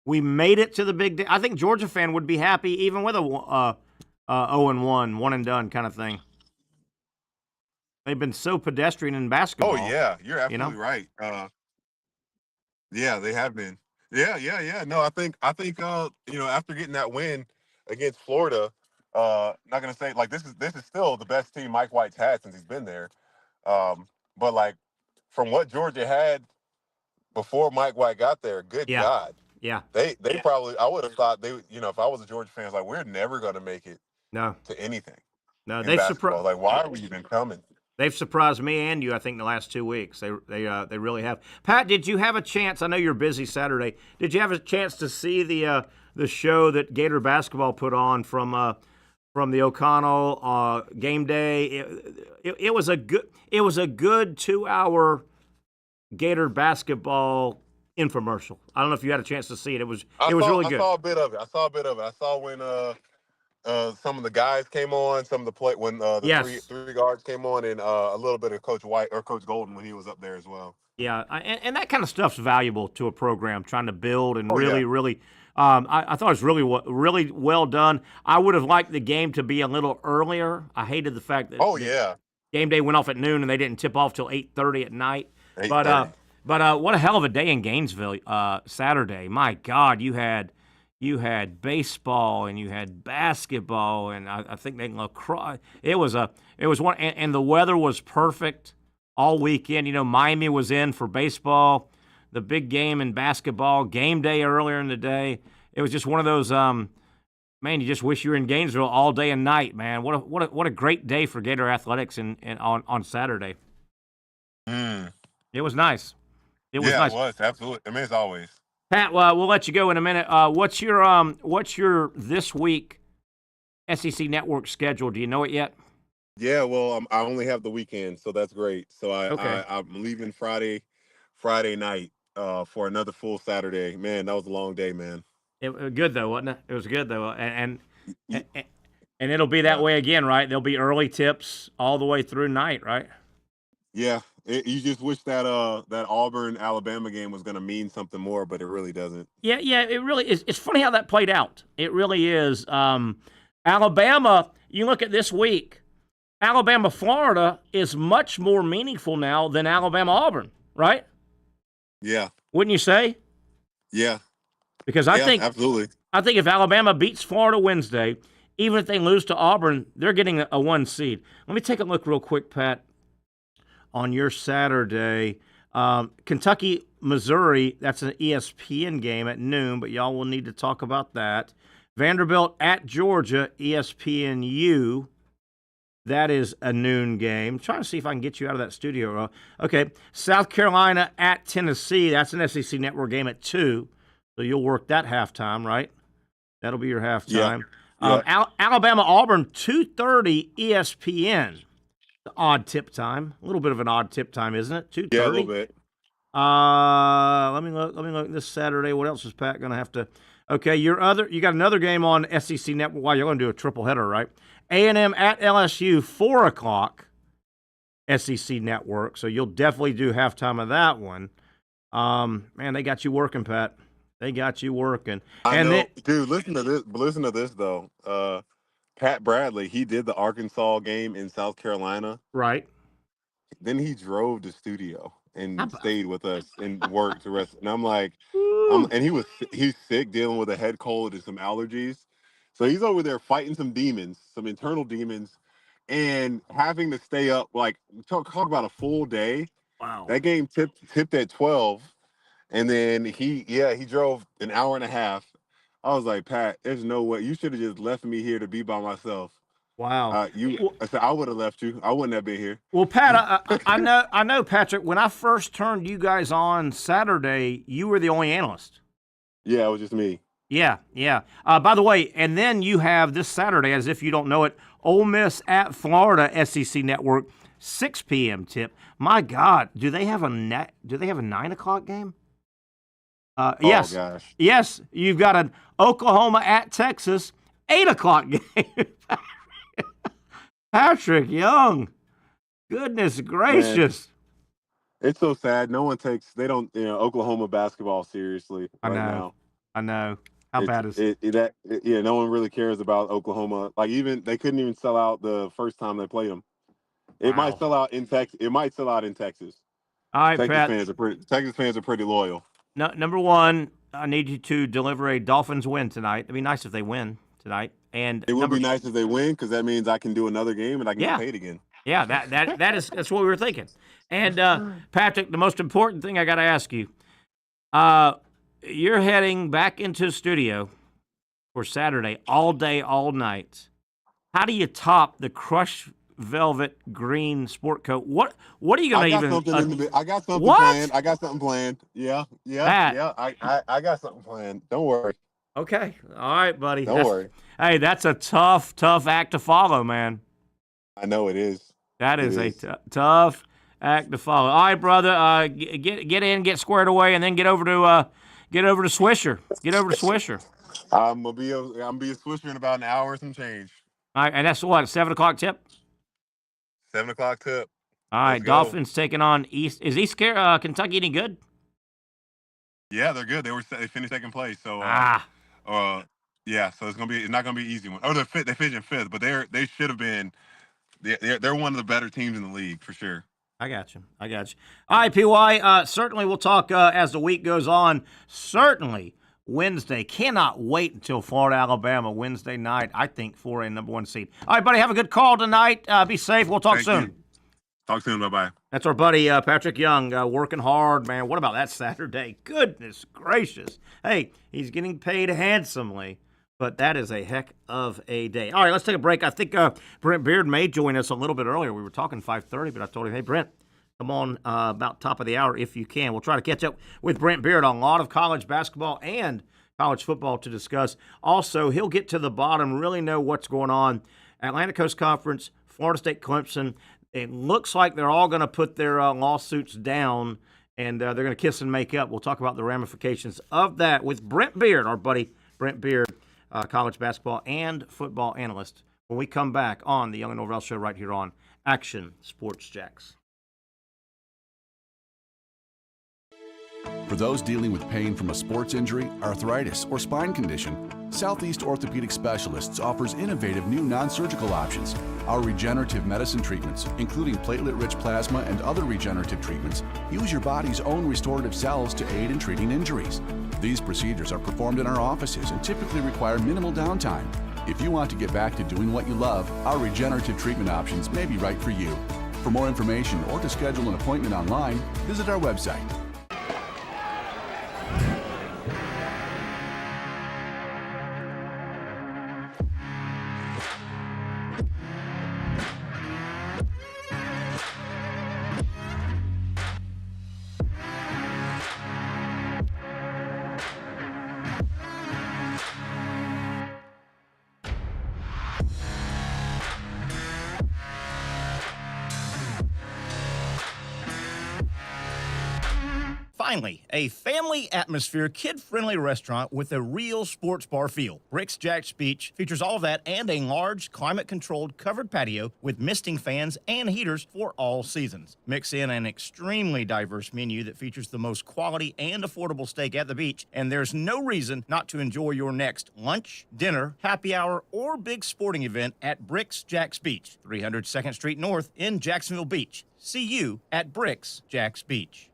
We made it to the big day. I think Georgia fan would be happy even with a 0-1, one and done kind of thing. They've been so pedestrian in basketball. Oh yeah, you're absolutely right. Yeah, they have been. Yeah. No, I think after getting that win against Florida, not gonna say like this is still the best team Mike White's had since he's been there. But like from what Georgia had before Mike White got there, good God. Yeah. They probably, I would have thought they, if I was a Georgia fan, like we're never going to make it to anything. No, they've surprised. Like, why are we even coming? They've surprised me and you, I think, the last 2 weeks. They really have. Pat, did you have a chance? I know you're busy Saturday. Did you have a chance to see the show that Gator Baseball put on from the O'Connell game day? It was a good 2-hour Gator Basketball infomercial. I don't know if you had a chance to see it. It was really good. I saw a bit of it. I saw when some of the guys came on, some of the play when the three guards came on, and a little bit of Coach White or Coach Golden when he was up there as well. Yeah, and that kind of stuff's valuable to a program trying to build and really. I thought it was really well done. I would have liked the game to be a little earlier. I hated the fact that game day went off at noon and they didn't tip off till 8:30 at night. But what a hell of a day in Gainesville Saturday. My God, you had baseball and you had basketball and I think they lacrosse. It was one, and the weather was perfect all weekend. Miami was in for baseball, the big game in basketball, game day earlier in the day. It was just one of those man, you just wish you were in Gainesville all day and night, man. What a great day for Gator athletics on Saturday. It was nice. It was nice. It was absolutely. I mean, as always. Pat, we'll let you go in a minute. What's your this week SEC Network schedule? Do you know it yet? Yeah, well, I only have the weekend, so that's great. So I'm leaving Friday night for another full Saturday. Man, that was a long day, man. It was good though, wasn't it? It was good though, and it'll be that way again, right? There'll be early tips all the way through night, right? Yeah. You just wish that that Auburn-Alabama game was going to mean something more, but it really doesn't. Yeah, it really is. It's funny how that played out. It really is. Alabama, you look at this week, Alabama-Florida is much more meaningful now than Alabama-Auburn, right? Yeah. Wouldn't you say? Yeah. Because I think absolutely. I think if Alabama beats Florida Wednesday, even if they lose to Auburn, they're getting a 1 seed. Let me take a look real quick, Pat. On your Saturday, Kentucky, Missouri, that's an ESPN game at noon, but y'all will need to talk about that. Vanderbilt at Georgia, ESPNU, that is a noon game. I'm trying to see if I can get you out of that studio. Okay, South Carolina at Tennessee, that's an SEC Network game at 2, so you'll work that halftime, right? That'll be your halftime. Yeah. Alabama, Auburn, 2:30 ESPN. The odd tip time, a little bit of an odd tip time, isn't it? 2:30. Yeah, a little bit. Let me look this Saturday. What else is Pat going to have to? Okay, you got another game on SEC Network. Well, you're going to do a triple header, right? A&M at LSU, 4 o'clock, SEC Network. So you'll definitely do halftime of that one. Man, they got you working, Pat. They got you working. I know, dude. Listen to this. Listen to this though. Pat Bradley, he did the Arkansas game in South Carolina. Right. Then he drove to studio and stayed with us and worked the rest. And I'm like, and he's sick, dealing with a head cold and some allergies. So he's over there fighting some demons, some internal demons, and having to stay up. Like talk about a full day. Wow. That game tipped at 12, and then he drove an hour and a half. I was like, Pat, there's no way. You should have just left me here to be by myself. Wow. I said I would have left you. I wouldn't have been here. Well, Pat, I know, Patrick. When I first turned you guys on Saturday, you were the only analyst. Yeah, it was just me. Yeah. By the way, and then you have this Saturday, as if you don't know it, Ole Miss at Florida, SEC Network, 6 p.m. tip. My God, do they have a 9 o'clock game? Yes. Gosh. Yes, you've got an Oklahoma at Texas, 8 o'clock game. Patrick Young, goodness gracious. Man, it's so sad. They don't Oklahoma basketball seriously right now. I know. How bad is it? No one really cares about Oklahoma. Like they couldn't even sell out the first time they played them. It might sell out in Texas. It might sell out in Texas. All right, Texas Pat. Texas fans are pretty loyal. No, number one, I need you to deliver a Dolphins win tonight. It'd be nice if they win tonight. And it would be nice if they win because that means I can do another game and I can get paid again. Yeah, that's what we were thinking. And Patrick, the most important thing I got to ask you, you're heading back into the studio for Saturday, all day, all night. How do you top the crushed velvet green sport coat? What are you going to even? I got something planned. I got something planned. Yeah. I got something planned. Don't worry. Okay. All right, buddy. Don't worry. Hey, that's a tough act to follow, man. I know it is. That is a tough act to follow. All right, brother. Get in, get squared away, and then get over to Swisher. Get over to Swisher. I'm gonna be a Swisher in about an hour and some change. All right, and that's what, 7 o'clock tip? 7 o'clock tip. All right, Dolphins taking on East. Is East Kentucky any good? Yeah, they're good. They finished second place. So so it's not gonna be an easy one. Oh, they finished in 5th, but they should have been. They're one of the better teams in the league for sure. I got you. All right, PY. Certainly, we'll talk as the week goes on. Certainly, Wednesday. Cannot wait until Florida, Alabama, Wednesday night, I think, for a number 1 seed. All right, buddy, have a good call tonight. Be safe. We'll talk soon. You. Talk soon. Bye-bye. That's our buddy, Patrick Young, working hard, man. What about that Saturday? Goodness gracious. Hey, he's getting paid handsomely, but that is a heck of a day. All right, let's take a break. I think Brent Beard may join us a little bit earlier. We were talking 5:30, but I told him, hey, Brent, come on about top of the hour if you can. We'll try to catch up with Brent Beard on a lot of college basketball and college football to discuss. Also, he'll get to the bottom, really know what's going on. Atlantic Coast Conference, Florida State, Clemson. It looks like they're all going to put their lawsuits down, and they're going to kiss and make up. We'll talk about the ramifications of that with Brent Beard, our buddy Brent Beard, college basketball and football analyst, when we come back on the Young and Norvelle Show right here on Action Sports Jacks. For those dealing with pain from a sports injury, arthritis, or spine condition, Southeast Orthopedic Specialists offers innovative new non-surgical options. Our regenerative medicine treatments, including platelet-rich plasma and other regenerative treatments, use your body's own restorative cells to aid in treating injuries. These procedures are performed in our offices and typically require minimal downtime. If you want to get back to doing what you love, our regenerative treatment options may be right for you. For more information or to schedule an appointment online, visit our website. Finally, a family atmosphere, kid-friendly restaurant with a real sports bar feel. Bricks Jack's Beach features all of that and a large, climate-controlled covered patio with misting fans and heaters for all seasons. Mix in an extremely diverse menu that features the most quality and affordable steak at the beach, and there's no reason not to enjoy your next lunch, dinner, happy hour, or big sporting event at Bricks Jack's Beach, 300 2nd Street North in Jacksonville Beach. See you at Bricks Jack's Beach.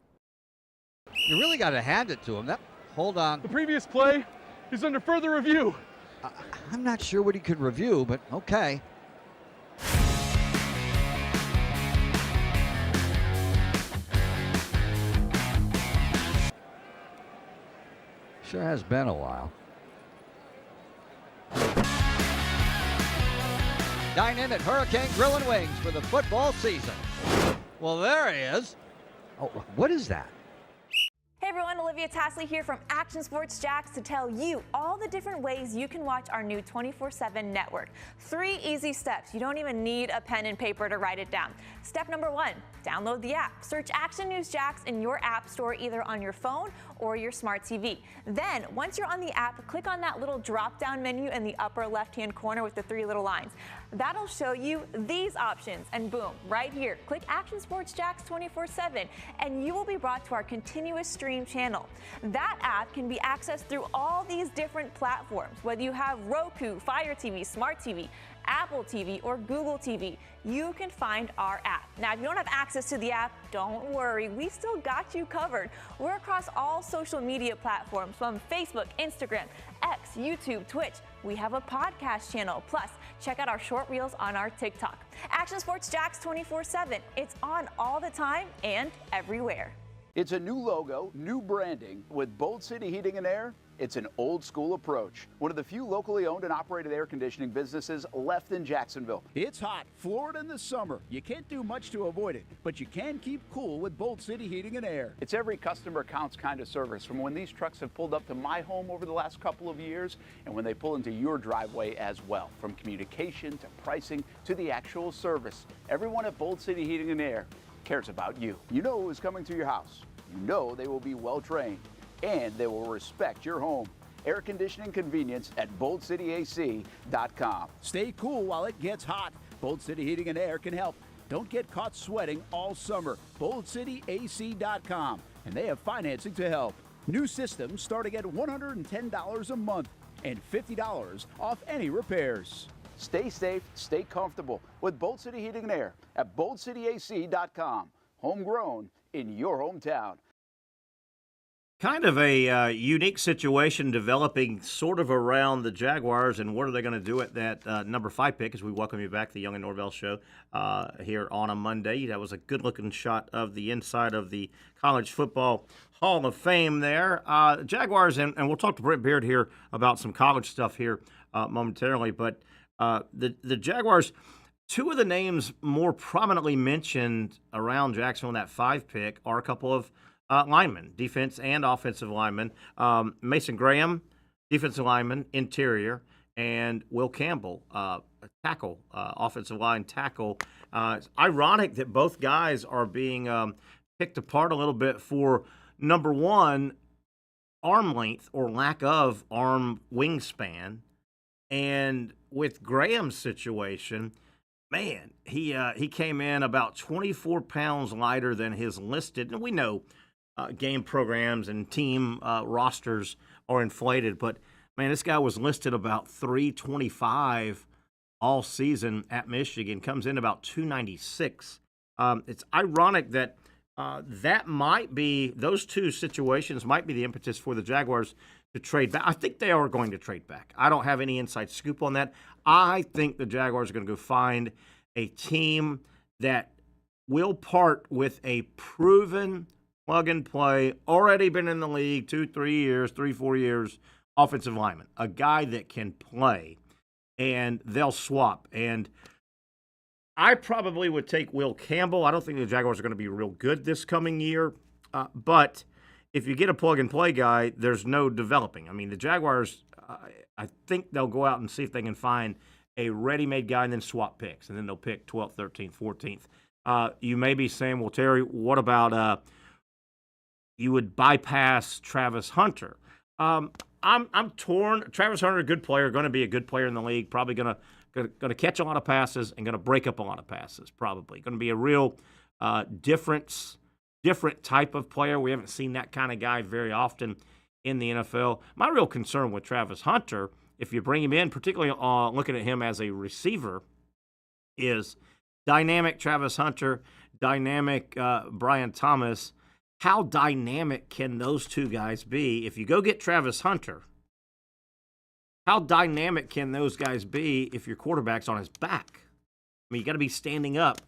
You really got to hand it to him. Hold on. The previous play is under further review. I'm not sure what he could review, but okay. Sure has been a while. Dine in at Hurricane Grill and Wings for the football season. Well, there he is. Oh, what is that? Hey everyone, Olivia Tasley here from Action Sports Jacks to tell you all the different ways you can watch our new 24/7 network. 3 easy steps. You don't even need a pen and paper to write it down. Step number 1, download the app. Search Action News Jacks in your app store either on your phone or your smart TV. Then, once you're on the app, click on that little drop-down menu in the upper left-hand corner with the 3 little lines. That'll show you these options, and boom, right here, click Action Sports Jacks 24/7, and you will be brought to our continuous stream channel. That app can be accessed through all these different platforms, whether you have Roku, Fire TV, Smart TV, Apple TV, or Google TV. You can find our app. Now, if you don't have access to the app, don't worry. We still got you covered. We're across all social media platforms from Facebook, Instagram, X, YouTube, Twitch. We have a podcast channel. Plus, check out our short reels on our TikTok. Action Sports Jacks 24/7. It's on all the time and everywhere. It's a new logo, new branding. With Bold City Heating and Air, it's an old school approach. One of the few locally owned and operated air conditioning businesses left in Jacksonville. It's hot, Florida in the summer. You can't do much to avoid it, but you can keep cool with Bold City Heating and Air. It's every customer counts kind of service, from when these trucks have pulled up to my home over the last couple of years and when they pull into your driveway as well. From communication to pricing to the actual service, everyone at Bold City Heating and Air cares about you. You know who is coming to your house. You know they will be well trained, and they will respect your home. Air conditioning convenience at boldcityac.com. Stay cool while it gets hot. Bold City Heating and Air can help. Don't get caught sweating all summer. boldcityac.com, and they have financing to help. New systems starting at $110 a month and $50 off any repairs. Stay safe, stay comfortable with Bold City Heating and Air at boldcityac.com. Homegrown in your hometown. Kind of a unique situation developing sort of around the Jaguars, and what are they going to do at that number 5 pick as we welcome you back to the Young and Norvelle show here on a Monday. That was a good-looking shot of the inside of the College Football Hall of Fame there. Jaguars, and we'll talk to Brent Beard here about some college stuff here momentarily, but the Jaguars, 2 of the names more prominently mentioned around Jacksonville in that 5 pick are a couple of linemen, defense and offensive linemen. Mason Graham, defensive lineman, interior, and Will Campbell, tackle, offensive line tackle. It's ironic that both guys are being picked apart a little bit for, number one, arm length or lack of arm wingspan. And with Graham's situation, man, he came in about 24 pounds lighter than his listed. And we know game programs and team rosters are inflated, but man, this guy was listed about 325 all season at Michigan, comes in about 296. It's ironic that that might be, those 2 situations might be the impetus for the Jaguars to trade back. I think they are going to trade back. I don't have any inside scoop on that. I think the Jaguars are going to go find a team that will part with a proven plug-and-play, already been in the league 4 years, offensive lineman, a guy that can play, and they'll swap. And I probably would take Will Campbell. I don't think the Jaguars are going to be real good this coming year, but if you get a plug-and-play guy, there's no developing. I mean, the Jaguars, I think they'll go out and see if they can find a ready-made guy and then swap picks, and then they'll pick 12th, 13th, 14th. You may be saying, well, Terry, what about you would bypass Travis Hunter. I'm torn. Travis Hunter, a good player, going to be a good player in the league. Probably going to catch a lot of passes and going to break up a lot of passes. Probably going to be a real different type of player. We haven't seen that kind of guy very often in the NFL. My real concern with Travis Hunter, if you bring him in, particularly looking at him as a receiver, is dynamic Travis Hunter, dynamic Brian Thomas. How dynamic can those two guys be? If you go get Travis Hunter, how dynamic can those guys be if your quarterback's on his back? I mean, you got to be standing up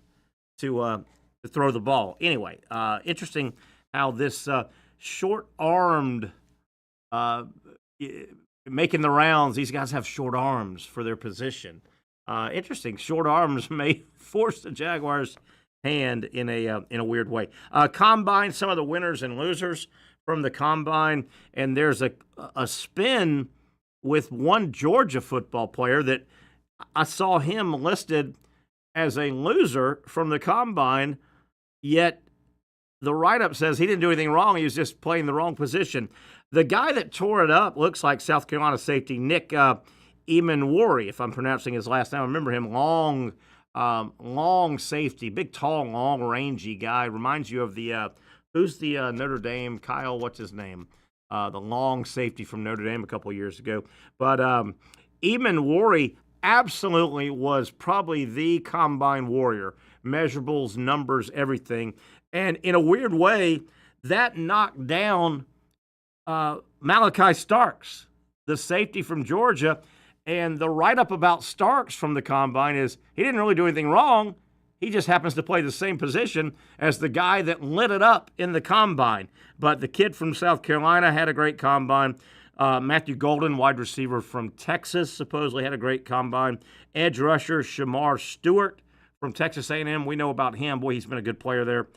to throw the ball. Anyway, interesting how this short-armed, making the rounds, these guys have short arms for their position. Interesting. Short arms may force the Jaguars' hand in a weird way. Combine, some of the winners and losers from the Combine, and there's a spin with one Georgia football player that I saw him listed as a loser from the Combine, yet the write-up says he didn't do anything wrong. He was just playing the wrong position. The guy that tore it up looks like South Carolina safety Nick Emanwari, if I'm pronouncing his last name. I remember him, long safety, big, tall, long, rangy guy. Reminds you of the who's the Notre Dame, Kyle, what's his name? The long safety from Notre Dame a couple years ago. But Emanwari absolutely was probably the Combine warrior. Measurables, numbers, everything. And in a weird way, that knocked down Malachi Starks, the safety from Georgia. And the write-up about Starks from the Combine is he didn't really do anything wrong. He just happens to play the same position as the guy that lit it up in the Combine. But the kid from South Carolina had a great Combine. Matthew Golden, wide receiver from Texas, supposedly had a great Combine. Edge rusher Shamar Stewart from Texas A&M. We know about him. Boy, he's been a good player there.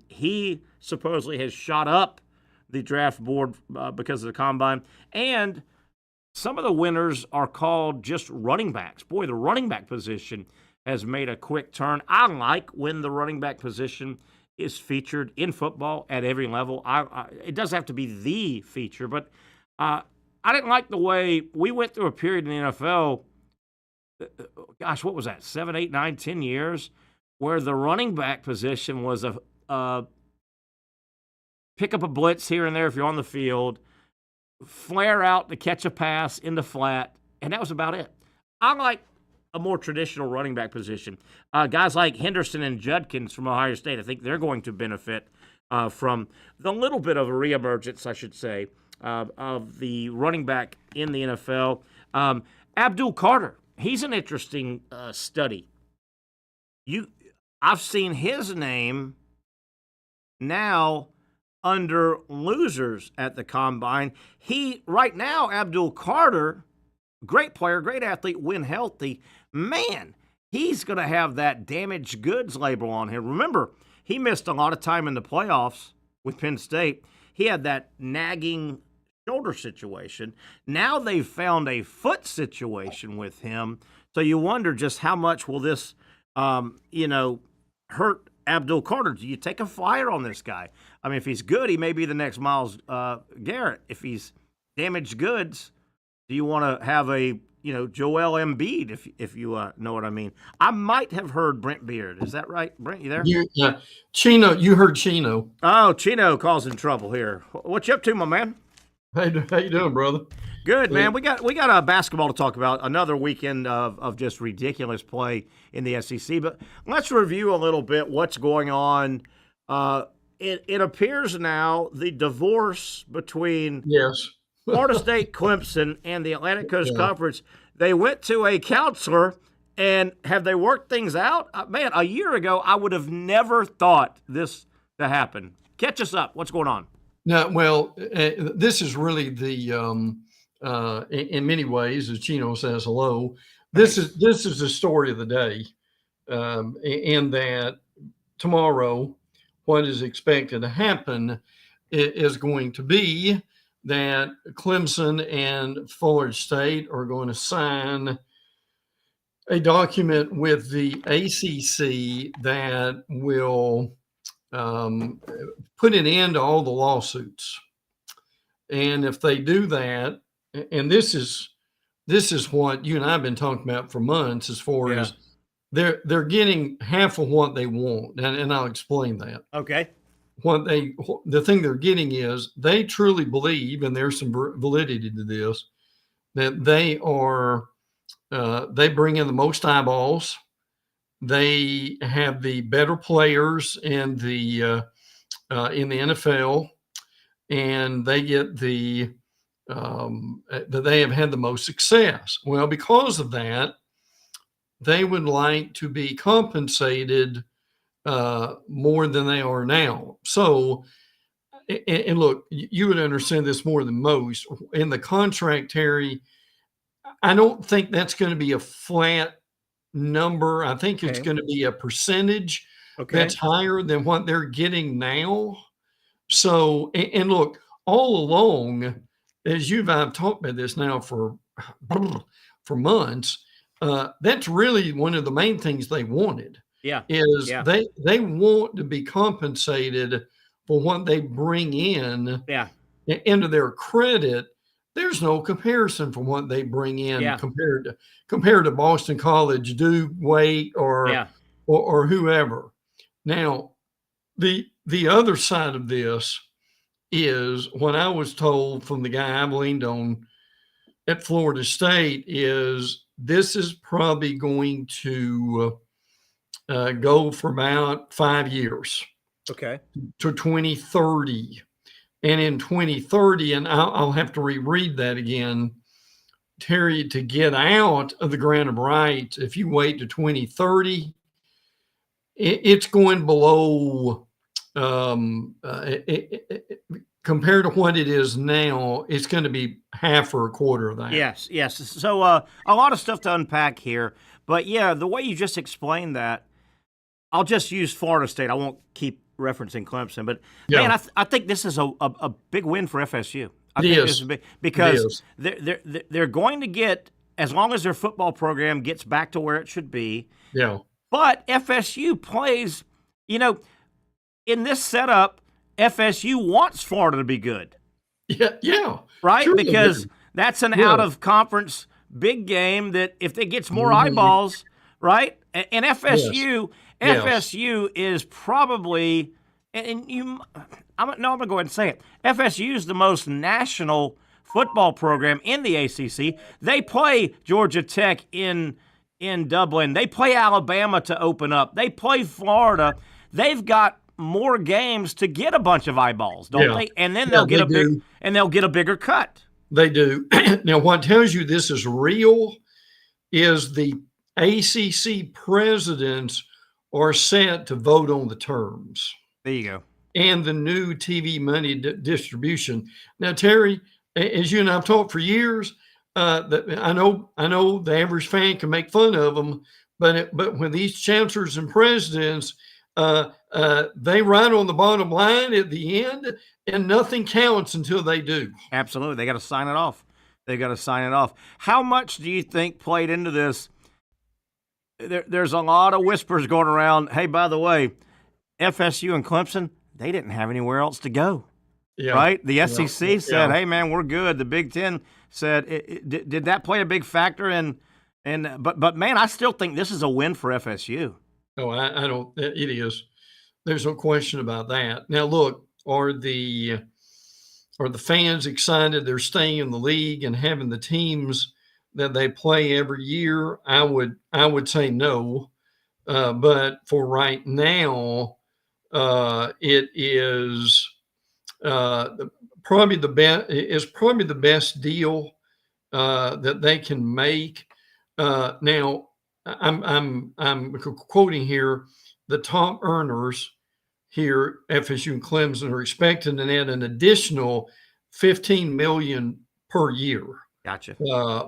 He supposedly has shot up the draft board because of the Combine. And some of the winners are called just running backs. Boy, the running back position has made a quick turn. I like when the running back position is featured in football at every level. It doesn't have to be the feature, but I didn't like the way we went through a period in the NFL, gosh, what was that, 7, 8, 9, 10 years, where the running back position was a pick up a blitz here and there if you're on the field, flare out to catch a pass in the flat, and that was about it. I like a more traditional running back position. Guys like Henderson and Judkins from Ohio State, I think they're going to benefit from the little bit of a reemergence, I should say, of the running back in the NFL. Abdul Carter, he's an interesting study. I've seen his name now under losers at the Combine. Right now, Abdul Carter, great player, great athlete, when healthy, man, he's going to have that damaged goods label on him. Remember, he missed a lot of time in the playoffs with Penn State. He had that nagging shoulder situation. Now they've found a foot situation with him. So you wonder just how much will this, hurt Abdul Carter. Do you take a flyer on this guy? I mean, if he's good, he may be the next Myles Garrett. If he's damaged goods, do you want to have a Joel Embiid? If you know what I mean. I might have heard Brent Beard. Is that right, Brent? You there? Chino. You heard Chino. Oh, Chino causing trouble here. What you up to, my man? How you doing, brother? Good, man. We got basketball to talk about. Another weekend of just ridiculous play in the SEC. But let's review a little bit what's going on. It appears now the divorce between Florida State, Clemson, and the Atlantic Coast Conference, they went to a counselor, and have they worked things out? Man, a year ago, I would have never thought this to happen. Catch us up. What's going on? No, well, this is really the in many ways, as Chino says, hello. This is the story of the day, in that tomorrow, what is expected to happen is going to be that Clemson and Florida State are going to sign a document with the ACC that will put an end to all the lawsuits. And if they do that, and this is what you and I have been talking about for months, as far as they're getting half of what they want, and I'll explain that. Okay. The thing they're getting is they truly believe, and there's some validity to this, that they bring in the most eyeballs. They have the better players in the NFL, and they get that they have had the most success. Well, because of that, they would like to be compensated more than they are now. So, and look, you would understand this more than most. In the contract, Terry, I don't think that's going to be a flat number. I think it's going to be a percentage that's higher than what they're getting now. So, and look, all along, as I've talked about this now for months, that's really one of the main things they wanted. They want to be compensated for what they bring in. Into their credit, there's no comparison from what they bring in compared to Boston College, Duke, Wake, or whoever. Now, the other side of this is what I was told from the guy I've leaned on at Florida State is this is probably going to go for about 5 years. Okay. To 2030. And in 2030, and I'll have to reread that again, Terry, to get out of the grant of rights, if you wait to 2030, it's going below, compared to what it is now, it's going to be half or a quarter of that. Yes. So a lot of stuff to unpack here. But, yeah, the way you just explained that, I'll just use Florida State. I won't keep referencing Clemson. But, man, I think this is a big win for FSU. I think this is big because they're going to get, as long as their football program gets back to where it should be. Yeah. But FSU plays, in this setup, FSU wants Florida to be good. Yeah. Right? Sure, because that's an out-of-conference big game that if it gets more eyeballs, right? And FSU is probably, I'm going to go ahead and say it. FSU is the most national football program in the ACC. They play Georgia Tech in Dublin. They play Alabama to open up. They play Florida. They've got more games to get a bunch of eyeballs, don't they? And then they'll get a bigger cut. They do. Now, what tells you this is real is the ACC presidents are set to vote on the terms. There you go. And the new TV money distribution. Now, Terry, as you and I've talked for years, I know the average fan can make fun of them, but when these chancellors and presidents, they write on the bottom line at the end, and nothing counts until they do. Absolutely. They got to sign it off. How much do you think played into this? There's a lot of whispers going around. Hey, by the way, FSU and Clemson, they didn't have anywhere else to go. Yeah. Right? The SEC said, hey, man, we're good. The Big Ten said, did that play a big factor? But man, I still think this is a win for FSU. Oh, I don't. It is. There's no question about that. Now, look, are the fans excited they're staying in the league and having the teams that they play every year? I would say no. But for right now, it is probably the best deal that they can make. Now, I'm quoting here, the top earners here, FSU and Clemson, are expecting to add an additional $15 million per year. Gotcha.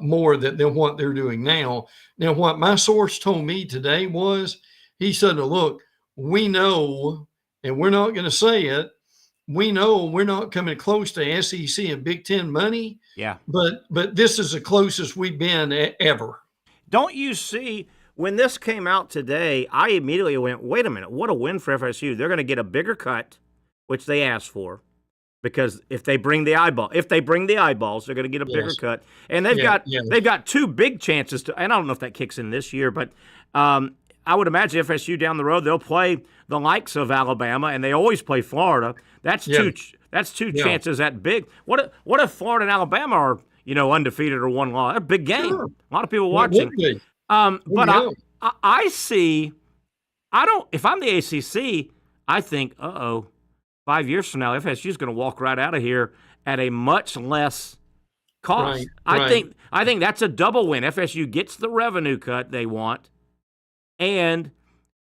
More than what they're doing now. Now, what my source told me today was, he said, look, we know, and we're not going to say it, we know we're not coming close to SEC and Big Ten money. Yeah. But this is the closest we've been ever. Don't you see when this came out today, I immediately went, wait a minute, what a win for FSU. They're going to get a bigger cut, which they asked for, because if they bring the eyeballs, they're going to get a bigger cut. And they've got two big chances to, and I don't know if that kicks in this year, but I would imagine FSU down the road, they'll play the likes of Alabama, and they always play Florida. That's two chances that big. What if Florida and Alabama are, undefeated or one loss? That's a big game. Sure. A lot of people watching. But I see, if I'm the ACC, I think, 5 years from now, FSU is going to walk right out of here at a much less cost. Right. I think that's a double win. FSU gets the revenue cut they want, and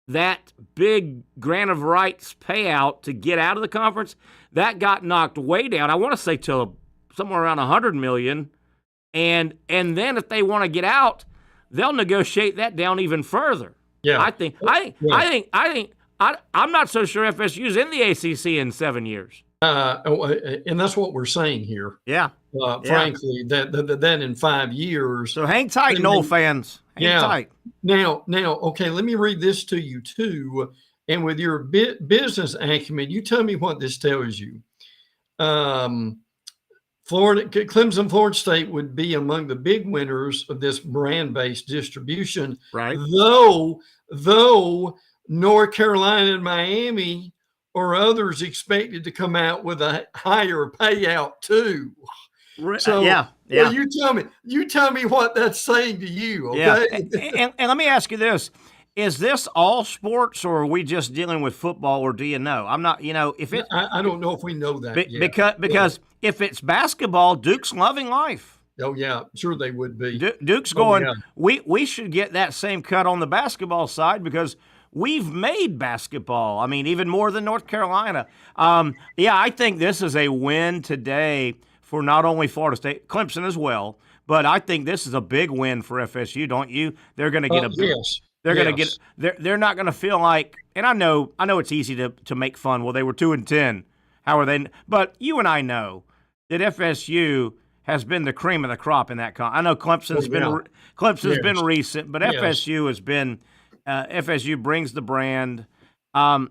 that big grant of rights payout to get out of the conference, that got knocked way down. I want to say to somewhere around $100 million, and then if they want to get out, they'll negotiate that down even further. Yeah, I'm not so sure FSU's in the ACC in 7 years. And that's what we're saying here. Yeah. Frankly, that in 5 years. So hang tight, Noel fans. Hang tight. Now, okay, let me read this to you too. And with your business acumen, you tell me what this tells you. Clemson, Florida State would be among the big winners of this brand-based distribution. Right. Though North Carolina and Miami or others expected to come out with a higher payout too. So yeah. Well, you tell me what that's saying to you. Okay. Yeah. And let me ask you this. Is this all sports, or are we just dealing with football, or do you know? I'm not, if it. I don't know if we know that yet. Because if it's basketball, Duke's loving life. Oh, yeah, sure they would be. Duke's going, we should get that same cut on the basketball side because we've made basketball. I mean, even more than North Carolina. I think this is a win today for not only Florida State, Clemson as well, but I think this is a big win for FSU, don't you? They're going to get a big. Yes. They're going to get. They're not going to feel like. And I know it's easy to make fun. Well, they were 2-10. How are they? But you and I know that FSU has been the cream of the crop in that. I know Clemson's been recent, but FSU has been. FSU brings the brand. And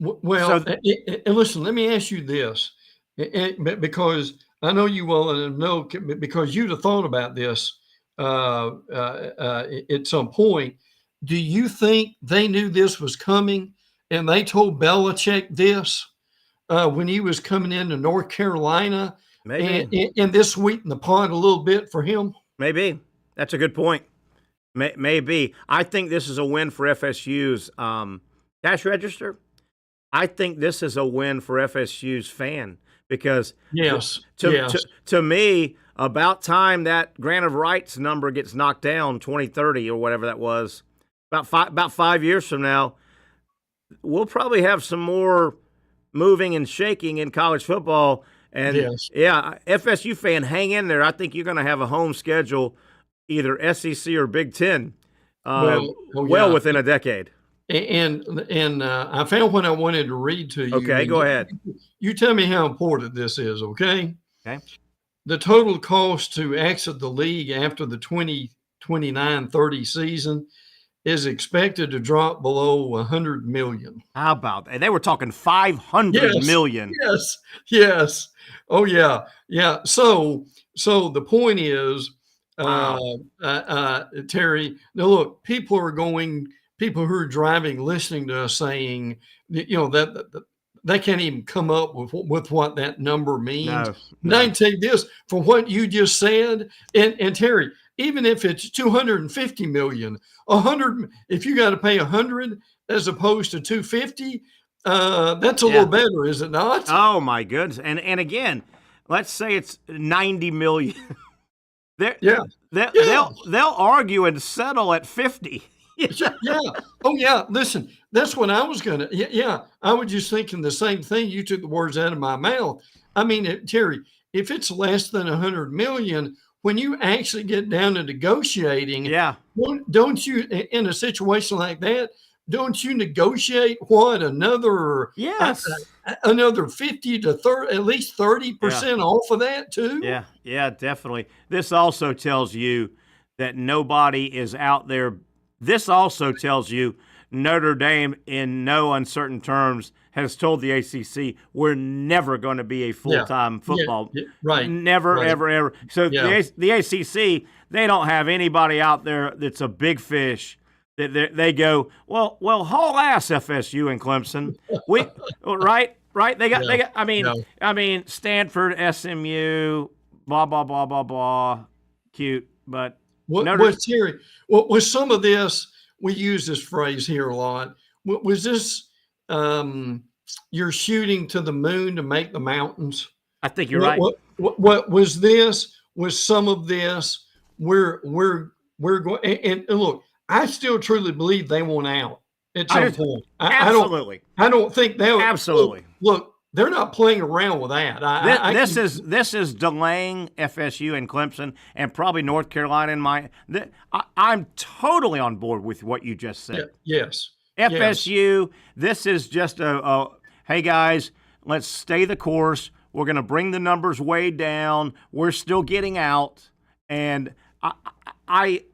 listen, let me ask you this, because I know you will know, because you'd have thought about this at some point. Do you think they knew this was coming and they told Belichick this when he was coming into North Carolina? Maybe. And this sweetened the pot a little bit for him? Maybe. That's a good point. Maybe. I think this is a win for FSU's cash register. I think this is a win for FSU's fan because to me, about time that grant of rights number gets knocked down, 2030 or whatever that was, about 5 years from now, we'll probably have some more moving and shaking in college football. And FSU fan, hang in there. I think you're going to have a home schedule, either SEC or Big Ten, within a decade. And I found what I wanted to read to you. Okay, go ahead. You tell me how important this is, okay? Okay. The total cost to exit the league after the 2029-30 season is expected to drop below $100 million. How about that? They were talking $500 million. Yes. Oh, yeah. Yeah. So the point is, Terry, now look, people who are driving, listening to us saying, that they can't even come up with what that number means. No. I can tell you this, from what you just said, and Terry, even if it's $250 million, 100, if you got to pay 100 as opposed to 250, that's a little better, is it not? Oh my goodness! And again, let's say it's 90 million. They'll argue and settle at 50. Oh yeah. Listen, that's what I was gonna. Yeah. I was just thinking the same thing. You took the words out of my mouth. I mean, Terry, if it's less than 100 million, when you actually get down to negotiating, don't you, in a situation like that, don't you negotiate another 50 to 30, at least 30% off of that too? Yeah, definitely. This also tells you that nobody is out there This also tells you Notre Dame, in no uncertain terms, has told the ACC we're never going to be a full-time football. Right. Never, right. ever. So the ACC, they don't have anybody out there that's a big fish. They go, well, haul ass FSU and Clemson. Right. They got. I mean, Stanford, SMU, blah blah blah blah blah. Cute, but Terry, was some of this? We use this phrase here a lot. Was this you're shooting to the moon to make the mountains? I think you're right. What was this? Was some of this? We're going and look. I still truly believe they want out at some point. Absolutely. I don't think they absolutely. Look, they're not playing around with that. This is delaying FSU and Clemson and probably North Carolina and I'm totally on board with what you just said. Yes. FSU, this is just a hey guys, let's stay the course. We're going to bring the numbers way down. We're still getting out. And I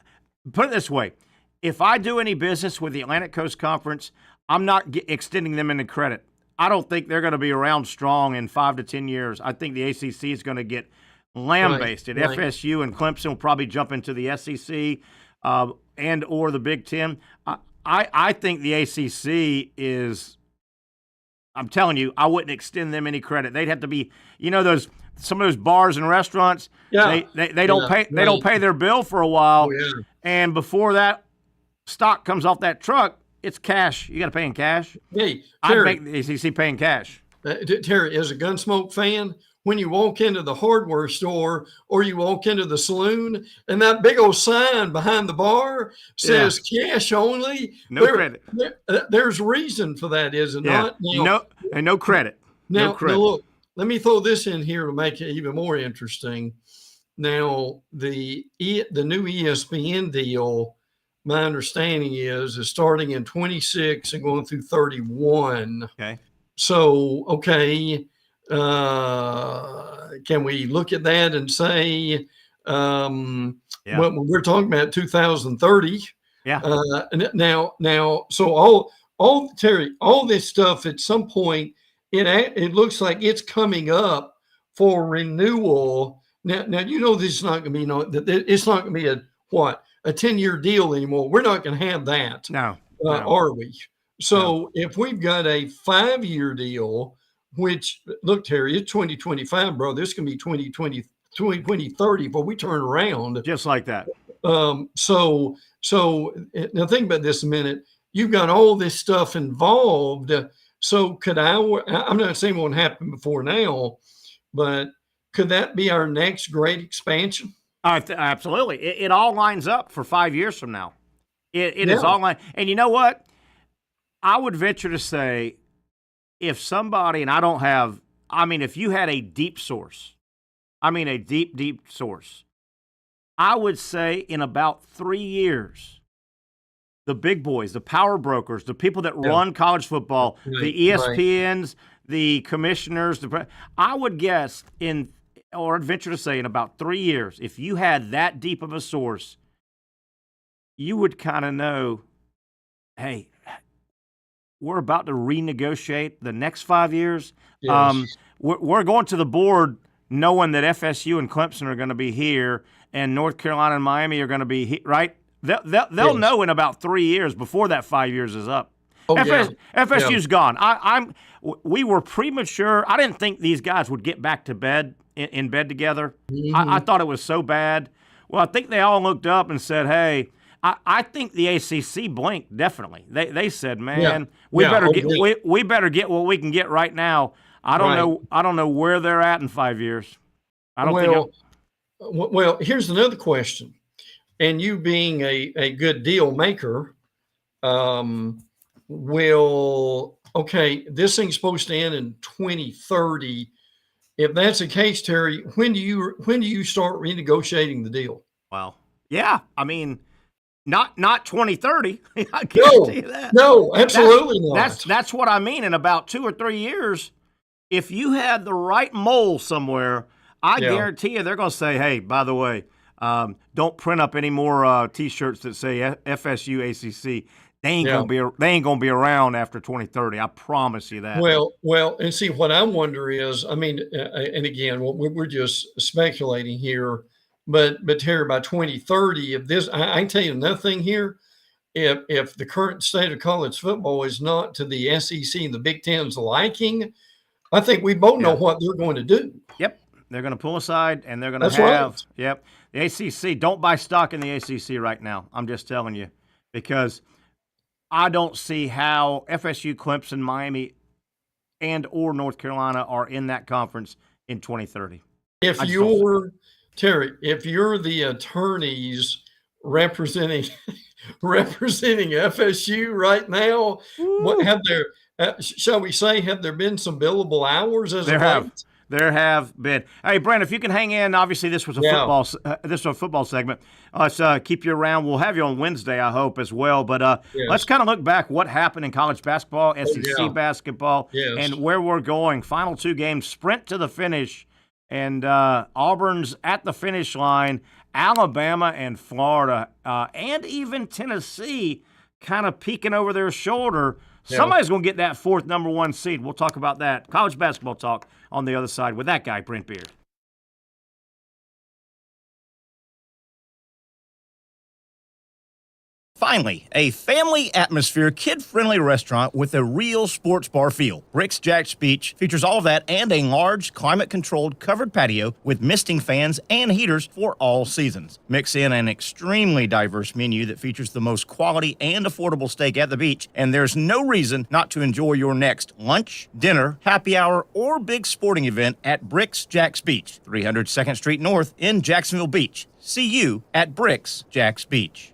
put it this way. If I do any business with the Atlantic Coast Conference, I'm not extending them any credit. I don't think they're going to be around strong in 5 to 10 years. I think the ACC is going to get lambasted. Right. FSU and Clemson will probably jump into the SEC and or the Big Ten. I think the ACC is – I'm telling you, I wouldn't extend them any credit. They'd have to be – some of those bars and restaurants, they don't pay they don't pay their bill for a while. Oh, yeah. And before that stock comes off that truck, it's cash. You got to pay in cash. Hey, Terry, I'd make the ACC paying cash. Terry, as a Gunsmoke fan, when you walk into the hardware store or you walk into the saloon and that big old sign behind the bar says cash only, credit. There's reason for that, is it not? No credit. Now, look, let me throw this in here to make it even more interesting. Now, the new ESPN deal, my understanding is starting in 26 and going through 31. Okay. So, can we look at that and say, we're talking about 2030? Yeah. So Terry, all this stuff at some point, it looks like it's coming up for renewal. Now this is not going to be it's not going to be a 10-year deal anymore. We're not going to have that. No. Are we? So if we've got a 5-year deal, which look, Terry, it's 2025, bro. This can be 2030 before we turn around. Just like that. So now think about this a minute. You've got all this stuff involved. So I'm not saying it won't happen before now, but could that be our next great expansion? Absolutely. It all lines up for 5 years from now. It is all line. And you know what? I would venture to say if somebody, and if you had a deep source, a deep source, I would say in about 3 years, the big boys, the power brokers, the people that run college football, the ESPNs, the commissioners, I would guess I'd venture to say in about 3 years, if you had that deep of a source, you would kind of know, hey, we're about to renegotiate the next 5 years. Yes. We're going to the board knowing that FSU and Clemson are going to be here and North Carolina and Miami are going to be here, right? They'll know in about 3 years before that 5 years is up. FSU's gone. We were premature. I didn't think these guys would get back to bed in bed together. Mm-hmm. I thought it was so bad. Well, I think they all looked up and said, hey, I think the ACC blinked, definitely. They said, man, we better get what we can get right now. I don't know where they're at in 5 years. Well, here's another question. And you being a good deal maker, this thing's supposed to end in 2030. If that's the case, Terry, when do you start renegotiating the deal? Well, yeah, not 2030. I guarantee you that. No, absolutely not. That's what I mean. In about 2 or 3 years, if you had the right mole somewhere, I guarantee you they're going to say, hey, by the way, Don't print up any more T-shirts that say FSU ACC. They ain't gonna be around after 2030. I promise you that. Well, and see what I wonder is, I mean, and again, we're just speculating here, but Terry, by 2030, if this, I can tell you another thing here. If the current state of college football is not to the SEC and the Big Ten's liking, I think we both know what they're going to do. Yep, they're going to pull aside, and they're going to have. Right. Yep, the ACC. Don't buy stock in the ACC right now. I'm just telling you, because I don't see how FSU, Clemson, Miami, and or North Carolina are in that conference in 2030. If you're the attorneys representing FSU right now, what have there? Shall we say, have there been some billable hours as there of have? late? There have been. Hey, Brent, if you can hang in, obviously this was a football segment. Let's keep you around. We'll have you on Wednesday, I hope, as well. But let's kind of look back what happened in college basketball, SEC basketball, and where we're going. Final 2 games, sprint to the finish, and Auburn's at the finish line. Alabama and Florida, and even Tennessee kind of peeking over their shoulder. Somebody's going to get that 4th number 1 seed. We'll talk about that. College basketball talk on the other side with that guy, Brent Beard. Finally, a family atmosphere, kid-friendly restaurant with a real sports bar feel. Bricks Jack's Beach features all of that and a large, climate-controlled covered patio with misting fans and heaters for all seasons. Mix in an extremely diverse menu that features the most quality and affordable steak at the beach, and there's no reason not to enjoy your next lunch, dinner, happy hour, or big sporting event at Bricks Jack's Beach, 300 2nd Street North in Jacksonville Beach. See you at Bricks Jack's Beach.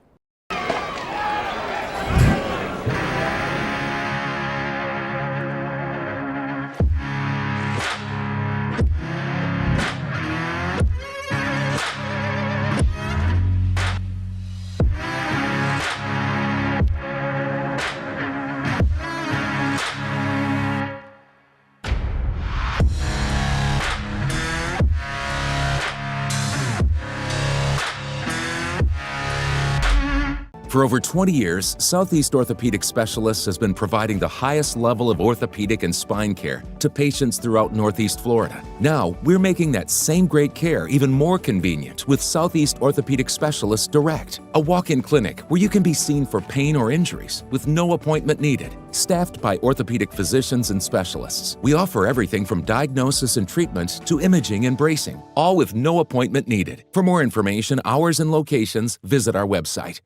For over 20 years, Southeast Orthopedic Specialists has been providing the highest level of orthopedic and spine care to patients throughout Northeast Florida. Now, we're making that same great care even more convenient with Southeast Orthopedic Specialists Direct, a walk-in clinic where you can be seen for pain or injuries with no appointment needed. Staffed by orthopedic physicians and specialists, we offer everything from diagnosis and treatment to imaging and bracing, all with no appointment needed. For more information, hours, and locations, visit our website.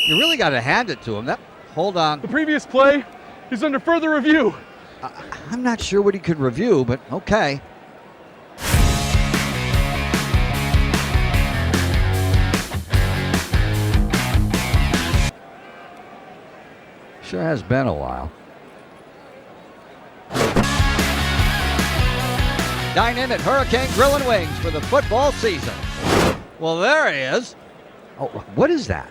You really got to hand it to him. Hold on. The previous play is under further review. I'm not sure what he could review, but okay. Sure has been a while. Dine in at Hurricane Grill and Wings for the football season. Well, there he is. Oh, what is that?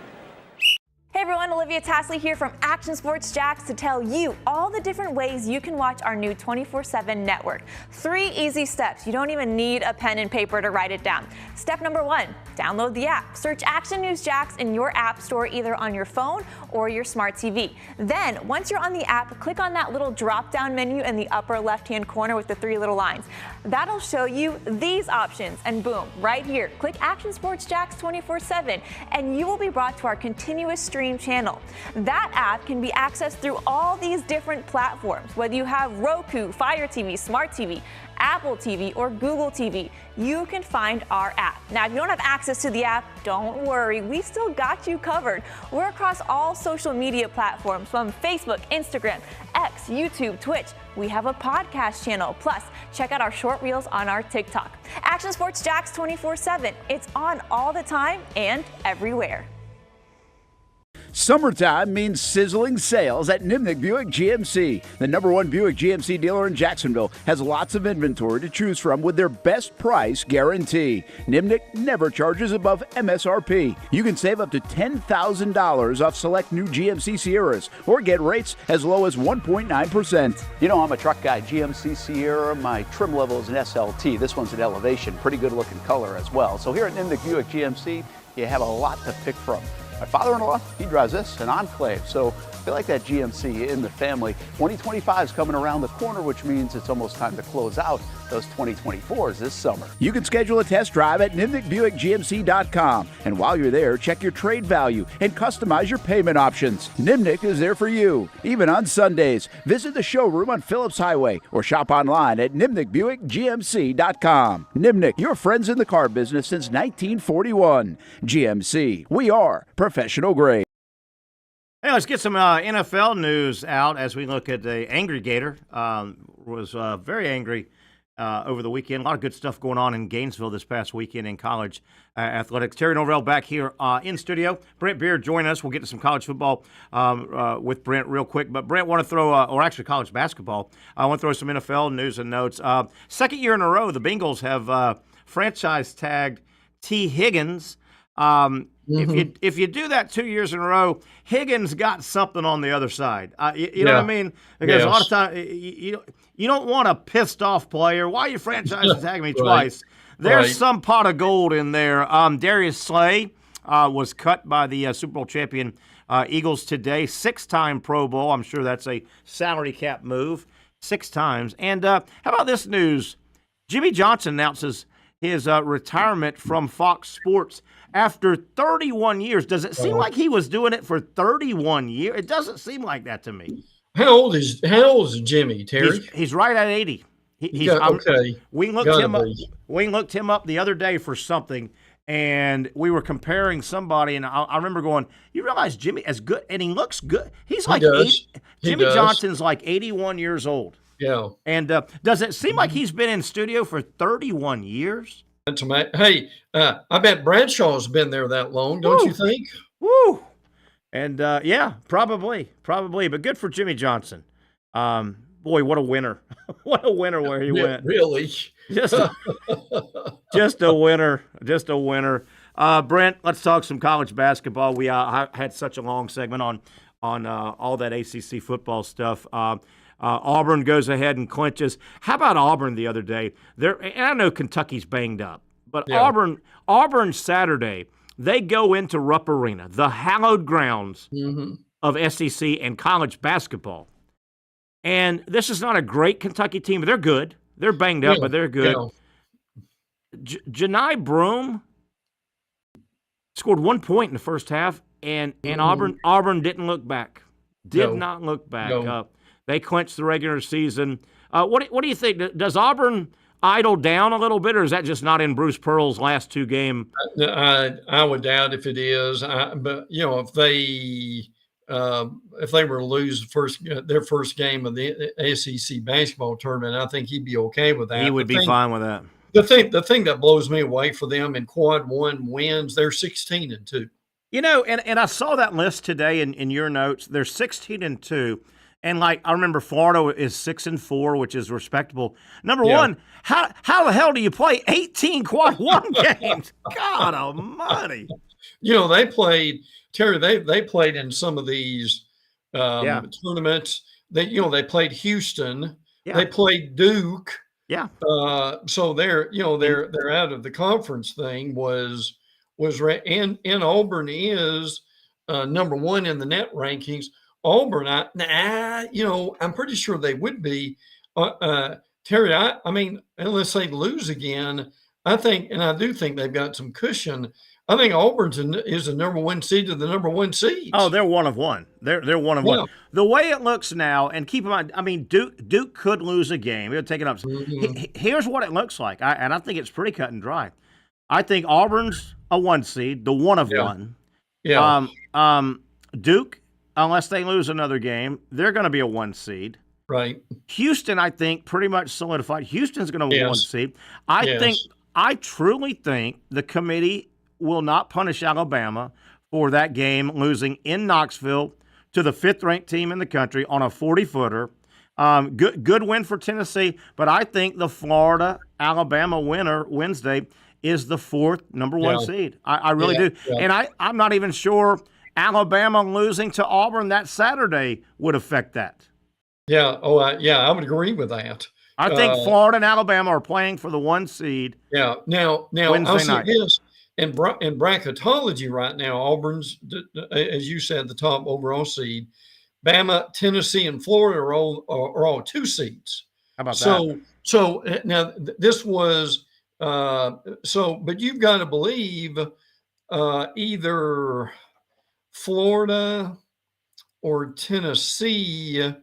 Hey everyone, Olivia Tasley here from Action Sports Jacks to tell you all the different ways you can watch our new 24/7 network. 3 easy steps. You don't even need a pen and paper to write it down. Step number 1, download the app. Search Action News Jacks in your app store either on your phone or your smart TV. Then, once you're on the app, click on that little drop-down menu in the upper left-hand corner with the 3 little lines. That'll show you these options, and boom, right here, click Action Sports Jacks 24/7, and you will be brought to our continuous stream channel. That app can be accessed through all these different platforms. Whether you have Roku, Fire TV, Smart TV, Apple TV, or Google TV, you can find our app. Now, if you don't have access to the app, don't worry, we still got you covered. We're across all social media platforms from Facebook, Instagram, X, YouTube, Twitch. We have a podcast channel. Plus, check out our short reels on our TikTok. Action Sports Jacks 24/7. It's on all the time and everywhere. Summertime means sizzling sales at Nimnick Buick GMC. The #1 Buick GMC dealer in Jacksonville has lots of inventory to choose from with their best price guarantee. Nimnick never charges above MSRP. You can save up to $10,000 off select new GMC Sierras or get rates as low as 1.9%. You know, I'm a truck guy. GMC Sierra, my trim level is an SLT. This one's an Elevation. Pretty good looking color as well. So here at Nimnick Buick GMC, you have a lot to pick from. My father-in-law, he drives this, an Enclave, so I feel like that GMC in the family. 2025 is coming around the corner, which means it's almost time to close out those 2024s this summer. You can schedule a test drive at NimnickBuickGMC.com. And while you're there, check your trade value and customize your payment options. Nimnick is there for you, even on Sundays. Visit the showroom on Phillips Highway or shop online at NimnickBuickGMC.com. Nimnick, your friends in the car business since 1941. GMC, we are professional grade. Hey, let's get some NFL news out as we look at the Angry Gator. Was very angry over the weekend. A lot of good stuff going on in Gainesville this past weekend in college athletics. Terry Norvelle back here in studio. Brent Beard joining us. We'll get to some college football with Brent real quick. But Brent, want to throw, or actually college basketball, I want to throw some NFL news and notes. Second year in a row, the Bengals have franchise tagged T. Higgins. If you do that 2 years in a row, Higgins got something on the other side. You know what I mean? Because a lot of times you don't want a pissed off player. Why are you franchise tagging me twice? There's some pot of gold in there. Darius Slay was cut by the Super Bowl champion Eagles today. 6-time Pro Bowl. I'm sure that's a salary cap move. 6 times. And how about this news? Jimmy Johnson announces his retirement from Fox Sports after 31 years. Does it seem like he was doing it for 31 years? It doesn't seem like that to me. How old is Jimmy, Terry? He's right at 80. Okay. We looked him up the other day for something, and we were comparing somebody, and I remember going, you realize Jimmy is good, and he looks good. He's like 80. Jimmy Johnson's like 81 years old. Yeah. And does it seem like he's been in studio for 31 years? Hey, I bet Bradshaw's been there that long, don't you think? Woo! And, yeah, probably. But good for Jimmy Johnson. Boy, what a winner. What a winner where he went. Really? Just a winner. Just a winner. Brent, let's talk some college basketball. We had such a long segment on all that ACC football stuff. Auburn goes ahead and clinches. How about Auburn the other day? And I know Kentucky's banged up, but Auburn Saturday, they go into Rupp Arena, the hallowed grounds of SEC and college basketball. And this is not a great Kentucky team, but they're good. They're banged up, but they're good. Janai Broome scored 1 point in the first half, and Auburn didn't look back. Did not look back. They clinched the regular season. What do you think? Does Auburn idle down a little bit, or is that just not in Bruce Pearl's last 2 games? I would doubt if it is. But if they were to lose their first game of the ACC basketball tournament, I think he'd be okay with that. He would be fine with that. The thing that blows me away for them in quad 1 wins, they're 16-2. And I saw that list today in your notes. They're 16-2. And I remember Florida is 6-4, which is respectable. Number one, how the hell do you play 18 quad 1 games? God almighty. They played, Terry, they played in some of these tournaments. They played Houston. Yeah. They played Duke. Yeah. So they're out of the conference thing and Auburn is number 1 in the net rankings. Auburn, I'm pretty sure they would be. Terry, I mean, unless they lose again, I do think they've got some cushion. I think Auburn is the number 1 seed to the number 1 seed. Oh, they're one of one. They're one of one. The way it looks now, and keep in mind, I mean, Duke could lose a game. It'll take it up. Here's what it looks like, and I think it's pretty cut and dry. I think Auburn's a 1 seed, the one of one. Yeah. Duke, unless they lose another game, they're going to be a 1 seed. Right. Houston, I think, pretty much solidified. Houston's going to be a 1 seed. I truly think the committee will not punish Alabama for that game, losing in Knoxville to the 5th-ranked team in the country on a 40-footer. Good win for Tennessee, but I think the Florida-Alabama winner Wednesday is the 4th number 1 seed. I really do. Yeah. And I'm not even sure Alabama losing to Auburn that Saturday would affect that. Yeah. I would agree with that. I think Florida and Alabama are playing for the 1 seed. Yeah. Now Wednesday I'll say night. this. In bracketology right now, Auburn's, as you said, the top overall seed. Bama, Tennessee, and Florida are all 2 seeds. How about that? So now this was but you've got to believe either Florida or Tennessee.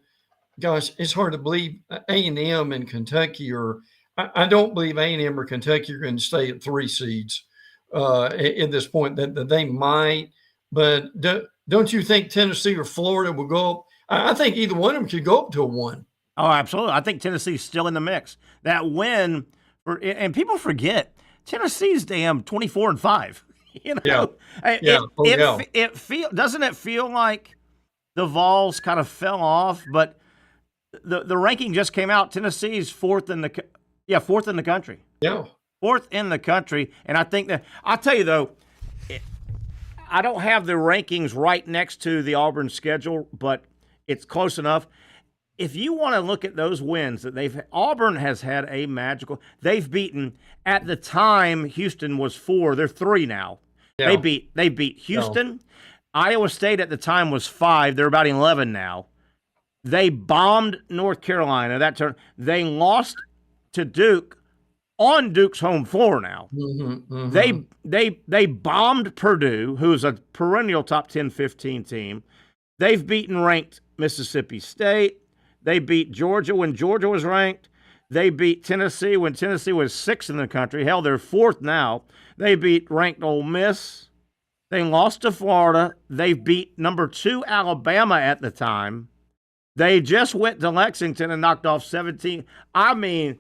Gosh, it's hard to believe A&M and Kentucky are. I don't believe A&M or Kentucky are going to stay at 3 seeds at this point. That they might, but don't you think Tennessee or Florida will go up? I think either one of them could go up to a 1. Oh, absolutely. I think Tennessee's still in the mix. That win, and people forget, Tennessee's damn 24-5. You know, doesn't it feel like the Vols kind of fell off? But the ranking just came out. Tennessee's 4th in the country. Yeah, 4th in the country. And I think that I'll tell you though, I don't have the rankings right next to the Auburn schedule, but it's close enough. If you want to look at those wins that Auburn has had a magical. They've beaten at the time Houston was 4. They're 3 now. Yeah. They beat Houston. No. Iowa State at the time was 5. They're about 11 now. They bombed North Carolina that turn. They lost to Duke on Duke's home floor now. Mm-hmm, mm-hmm. They bombed Purdue, who's a perennial top 10, 15 team. They've beaten ranked Mississippi State. They beat Georgia when Georgia was ranked. They beat Tennessee when Tennessee was 6th in the country. Hell, they're 4th now. They beat ranked Ole Miss. They lost to Florida. They beat number 2 Alabama at the time. They just went to Lexington and knocked off 17. I mean,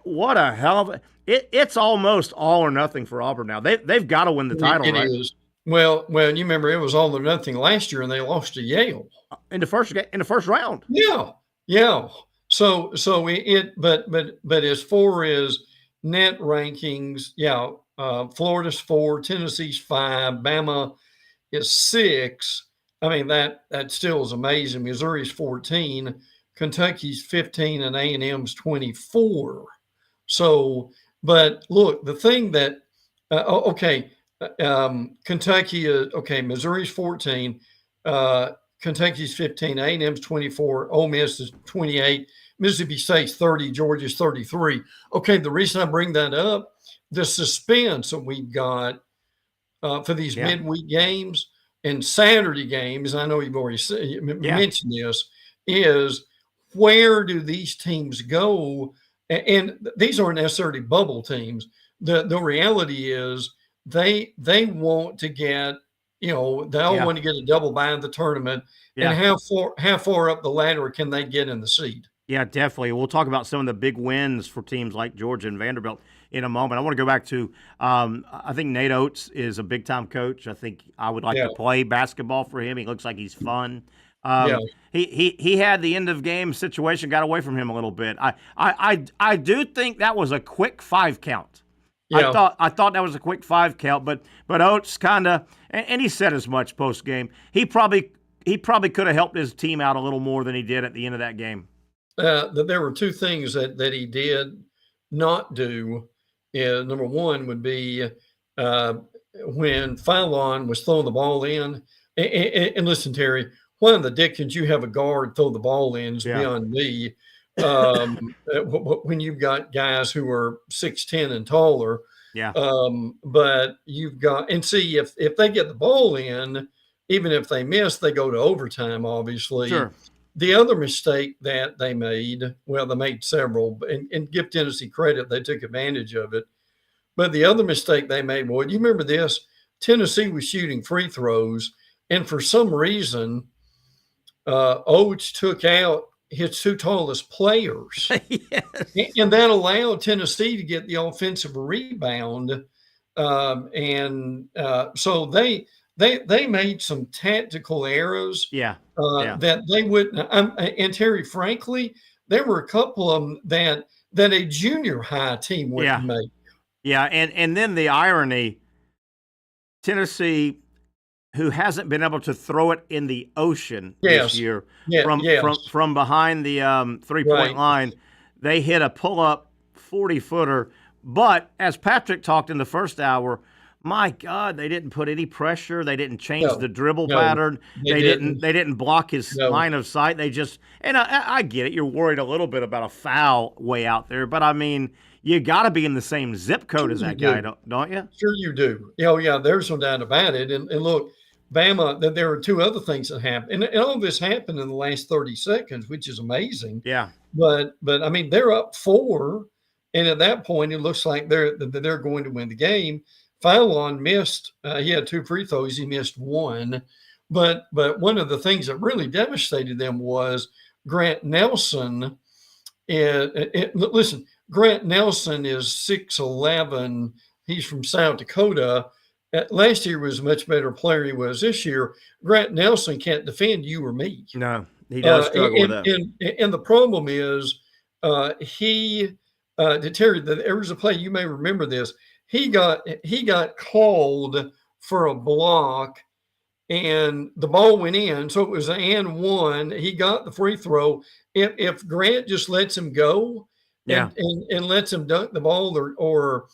what a hell of a – it's almost all or nothing for Auburn now. They've got to win the title, it right? It is. Well, you remember it was all or nothing last year, and they lost to Yale in the first round. Yeah. So but as far as net rankings, Florida's 4, Tennessee's 5, Bama is 6. I mean that still is amazing. Missouri's 14, Kentucky's 15, and A&M's 24. So, but look, the thing that Kentucky is okay. Missouri's 14, Kentucky's 15, A&M's 24, Ole Miss is 28, Mississippi State's 30, Georgia's 33. Okay, the reason I bring that up, the suspense that we've got for these midweek games and Saturday games, I know you've already mentioned this, is where do these teams go? And these aren't necessarily bubble teams. The reality is they want to get, they all want to get a double bye in the tournament. Yeah. And how far up the ladder can they get in the seed? Yeah, definitely. We'll talk about some of the big wins for teams like Georgia and Vanderbilt in a moment. I want to go back to I think Nate Oates is a big-time coach. I think I would like to play basketball for him. He looks like he's fun. He had the end-of-game situation got away from him a little bit. I do think that was a quick 5 count. Yeah. I thought that was a quick 5 count, but Oates kind of and he said as much post-game. He probably could have helped his team out a little more than he did at the end of that game. There were 2 things that he did not do. Number one would be when Philon was throwing the ball in. And listen, Terry, why in the dickens you have a guard throw the ball in is beyond me. When you've got guys who are 6'10" and taller. Yeah. But you've got – and see, if they get the ball in, even if they miss, they go to overtime, obviously. Sure. The other mistake that they made, well, they made several, and give Tennessee credit, they took advantage of it. But the other mistake they made, boy, do you remember this? Tennessee was shooting free throws, and for some reason, Oates took out his 2 tallest players. Yes. And that allowed Tennessee to get the offensive rebound. So they made some tactical errors. Yeah. That they wouldn't. And Terry, frankly, there were a couple of them that a junior high team wouldn't make. Yeah, and then the irony, Tennessee, who hasn't been able to throw it in the ocean this year from behind the 3-point line, they hit a pull-up 40-footer. But as Patrick talked in the first hour, my God, they didn't put any pressure. They didn't change the dribble pattern. They didn't block his line of sight. They just – and I get it. You're worried a little bit about a foul way out there. But, I mean, you got to be in the same zip code as that guy, don't you? Sure you do. Oh, yeah, there's no doubt about it. And look, Bama, there were two other things that happened. And all of this happened in the last 30 seconds, which is amazing. Yeah. But I mean, they're up 4, and at that point, it looks like they're going to win the game. Fallon missed. He had 2 free throws. He missed 1. But one of the things that really devastated them was Grant Nelson. Listen, Grant Nelson is 6'11". He's from South Dakota. Last year was a much better player than he was this year. Grant Nelson can't defend you or me. No, he does struggle with that. And the problem is Terry, there was a play, you may remember this. He got called for a block, and the ball went in, so it was an and 1. He got the free throw. If Grant just lets him go, and lets him dunk the ball, or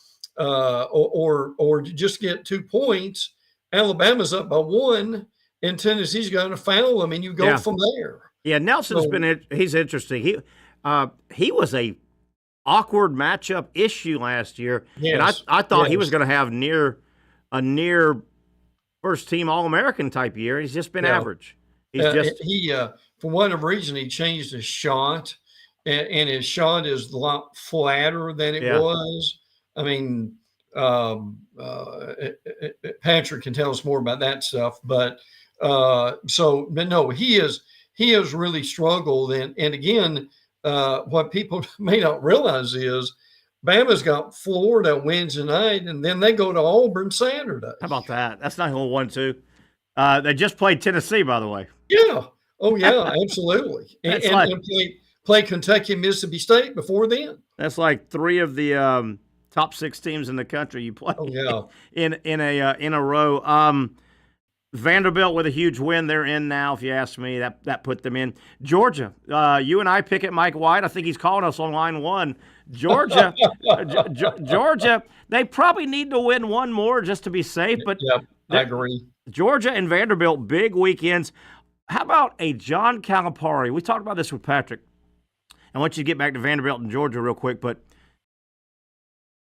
just get 2 points, Alabama's up by 1, and Tennessee's going to foul him, and you go from there. Yeah, Nelson's he's interesting. He was a awkward matchup issue last year, and I thought he was going to have a near first team All-American type year. He's just been average. He for whatever reason he changed his shot, and his shot is a lot flatter than it was. I mean, Patrick can tell us more about that stuff, but no, he has really struggled, and again. What people may not realize is Bama's got Florida Wednesday night, and then they go to Auburn Saturday. How about that? That's not a little 1-2. They just played Tennessee, by the way. Yeah. Oh, yeah, absolutely. and play Kentucky and Mississippi State before then. That's like 3 of the top 6 teams in the country you play in a row. Vanderbilt with a huge win. They're in now, if you ask me. That put them in. Georgia, you and I pick at Mike White. I think he's calling us on line 1. Georgia, Georgia, they probably need to win 1 more just to be safe. But I agree. Georgia and Vanderbilt, big weekends. How about a John Calipari? We talked about this with Patrick. I want you to get back to Vanderbilt and Georgia real quick, but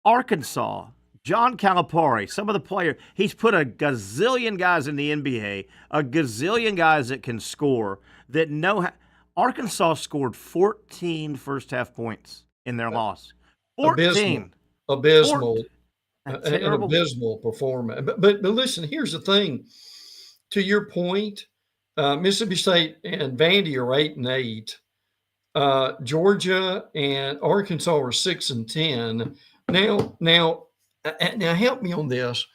Arkansas, John Calipari, some of the players, he's put a gazillion guys in the NBA, a gazillion guys that can score, that know how. Arkansas scored 14 first-half points in their loss. 14. Abysmal. An abysmal performance. But listen, here's the thing. To your point, Mississippi State and Vandy are 8-8. Georgia and Arkansas are 6-10. Now, help me on this.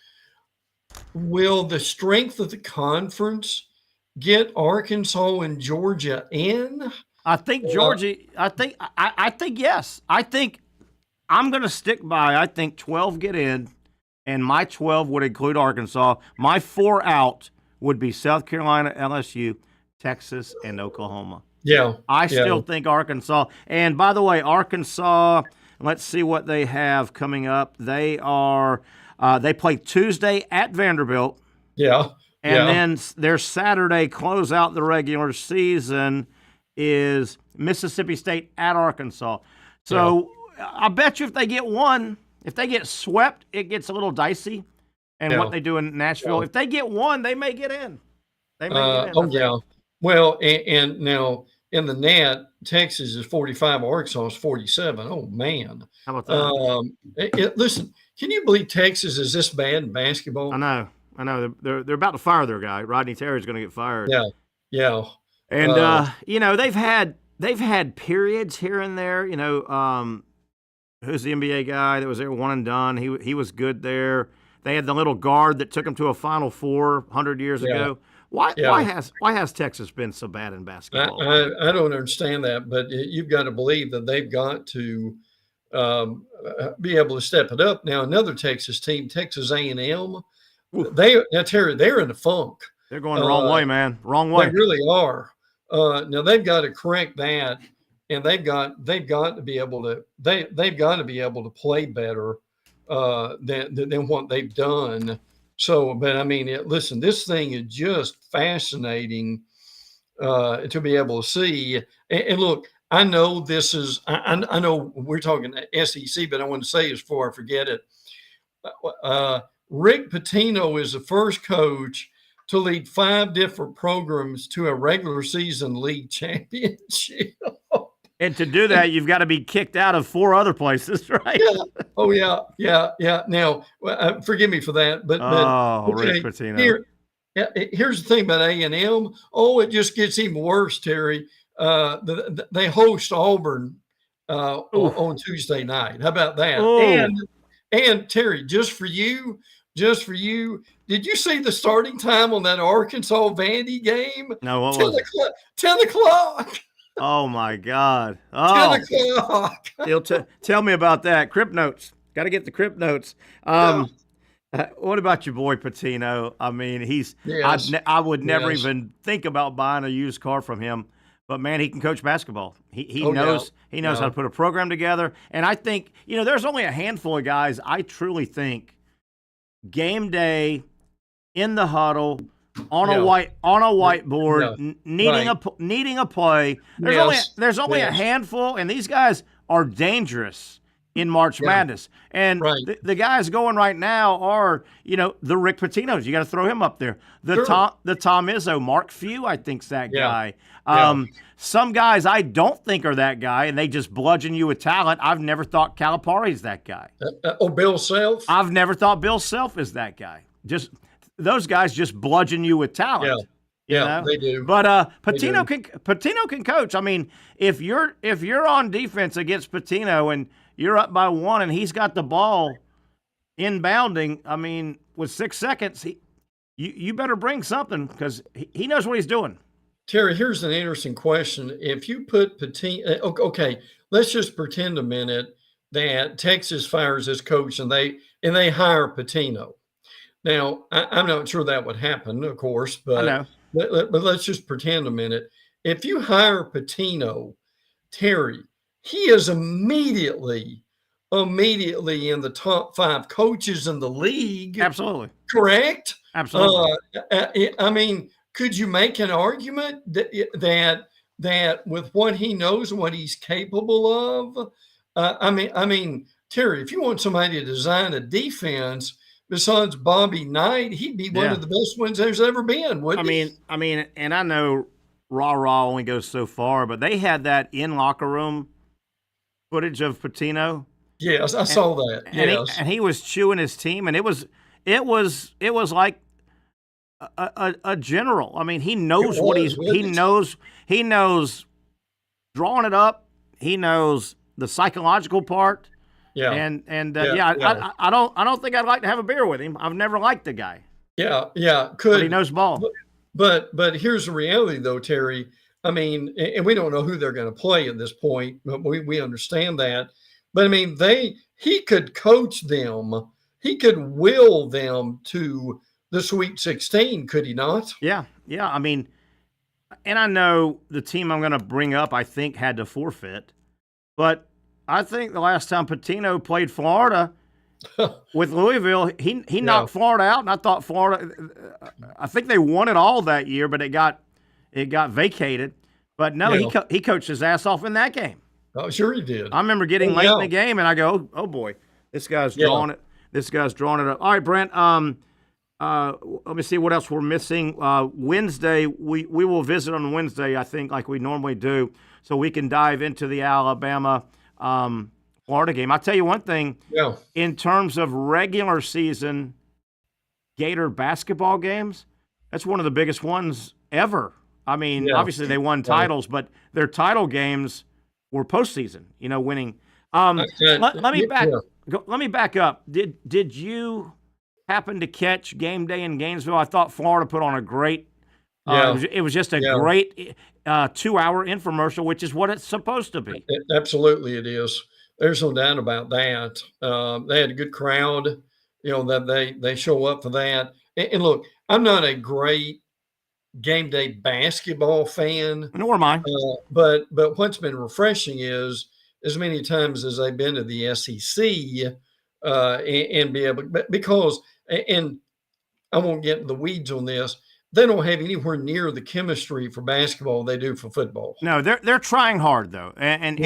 Will the strength of the conference get Arkansas and Georgia in? I think Georgia. I think yes. I think I'm going to stick by. I think 12 get in, and my 12 would include Arkansas. My 4 out would be South Carolina, LSU, Texas, and Oklahoma. Yeah, I still think Arkansas. And by the way, Arkansas. Let's see what they have coming up. They play Tuesday at Vanderbilt. Yeah. And then their Saturday close out the regular season is Mississippi State at Arkansas. So I bet you if they get 1, if they get swept, it gets a little dicey. And what they do in Nashville. If they get 1, they may get in. They may get in. Well, and now in the net, Texas is 45, Arkansas is 47. Oh, man. How about that? Listen, can you believe Texas is this bad in basketball? I know. They're about to fire their guy. Rodney Terry's going to get fired. Yeah. And, they've had periods here and there. Who's the NBA guy that was there one and done? He was good there. They had the little guard that took them to a Final Four 100 years ago. Why has Texas been so bad in basketball? I don't understand that, but you've got to believe that they've got to be able to step it up. Now, another Texas team, Texas A&M, Terry, they're in the funk. They're going the wrong way, man. Wrong way. They really are. Now they've got to correct that, and they've got to be able to play better than what they've done. So, but I mean, listen, this thing is just fascinating to be able to see. And look, I know this is, I know we're talking SEC, but I want to say this before I forget it. Rick Pitino is the first coach to lead 5 different programs to a regular season league championship. And to do that, you've got to be kicked out of 4 other places, right? Yeah. Oh, yeah. Now, forgive me for that, but Rick Pitino. Here's the thing about A&M. Oh, it just gets even worse, Terry. They host Auburn on Tuesday night. How about that? And Terry, just for you, did you see the starting time on that Arkansas Vandy game? No, what was it? 10 o'clock. Oh, my God. Oh. 10 o'clock. Tell me about that. Crib notes. Got to get the crib notes. What about your boy Pitino? I mean, I would never even think about buying a used car from him. But, man, he can coach basketball. He knows how to put a program together. And I think, there's only a handful of guys I truly think game day, in the huddle, on a whiteboard, needing a play. There's only a handful, and these guys are dangerous in March Madness. And the guys going right now are, the Rick Pitinos. You got to throw him up there. The Tom Izzo, Mark Few, I think's that guy. Some guys I don't think are that guy, and they just bludgeon you with talent. I've never thought Calipari's that guy. Bill Self? I've never thought Bill Self is that guy. Just those guys just bludgeon you with talent. Yeah, they do. But Pitino can coach. I mean, if you're on defense against Pitino and you're up by 1 and he's got the ball inbounding, I mean, with 6 seconds, you better bring something because he knows what he's doing. Terry, here's an interesting question. If you put Pitino, okay, let's just pretend a minute that Texas fires this coach and they hire Pitino. Now, I'm not sure that would happen, of course, but I know. But let's just pretend a minute. If you hire Pitino, Terry, he is immediately in the top 5 coaches in the league. Absolutely. Correct? Absolutely. I mean, could you make an argument that with what he knows and what he's capable of? I mean, Terry, if you want somebody to design a defense besides Bobby Knight, he'd be one of the best ones there's ever been, wouldn't he? I mean, and I know rah only goes so far, but they had that in locker room footage of Pitino. Yes, I saw that. Yes, and he was chewing his team, and it was like a general. I mean, he knows he knows drawing it up. He knows the psychological part. Yeah. I don't think I'd like to have a beer with him. I've never liked the guy. Yeah. But he knows ball. But here's the reality, though, Terry. I mean, and we don't know who they're going to play at this point, but we understand that. But I mean, he could coach them. He could will them to the Sweet 16, could he not? Yeah. I mean, and I know the team I'm going to bring up, I think, had to forfeit. But I think the last time Pitino played Florida with Louisville, he knocked Florida out, and I thought I think they won it all that year, but it got vacated. But no, he coached his ass off in that game. Oh, sure he did. I remember getting late in the game, and I go, oh boy, this guy's drawing it. This guy's drawing it up. All right, Brent. Let me see what else we're missing. Wednesday, we will visit on Wednesday, I think, like we normally do, so we can dive into the Alabama Florida game. I'll tell you one thing. Yeah. In terms of regular season Gator basketball games, that's one of the biggest ones ever. I mean, obviously they won titles, but their title games were postseason, winning. Let me back up. Did you happened to catch game day in Gainesville. I thought Florida put on a great. It was just a great 2-hour infomercial, which is what it's supposed to be. Absolutely, it is. There's no doubt about that. They had a good crowd. That they show up for that. And look, I'm not a great game day basketball fan. Nor am I. But what's been refreshing is as many times as I've been to the SEC and be able, because, and I won't get into the weeds on this, they don't have anywhere near the chemistry for basketball they do for football. No, they're trying hard though, and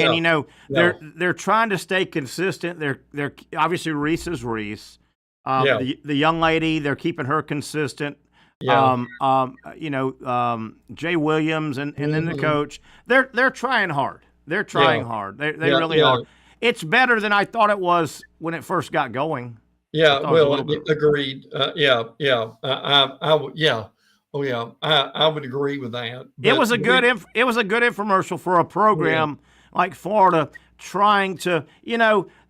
they're trying to stay consistent. They're obviously Reese is Reese. The young lady, they're keeping her consistent. Yeah. Jay Williams and then the coach, they're trying hard. They're trying hard. They really are. It's better than I thought it was when it first got going. Yeah, well, agreed. I would agree with that. But it was a good infomercial for a program like Florida trying to,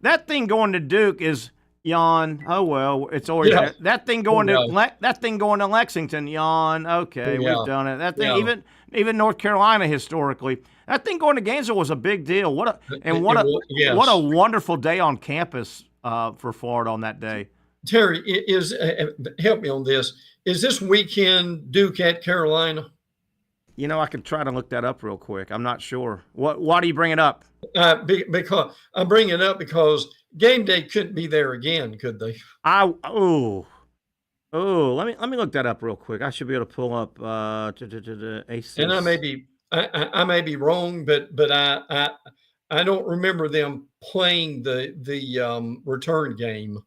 that thing going to Duke is yawn. Oh well, it's already that thing going to Lexington. Yawn. Okay, we've done it. That thing even North Carolina historically. That thing going to Gainesville was a big deal. What a wonderful day on campus for Florida on that day. Terry, help me on this. Is this weekend Duke at Carolina? I can try to look that up real quick. I'm not sure. Why do you bring it up? Because I'm bringing it up because game day couldn't be there again, could they? Let me look that up real quick. I should be able to pull up AC. And I may be wrong, but I don't remember them playing the return game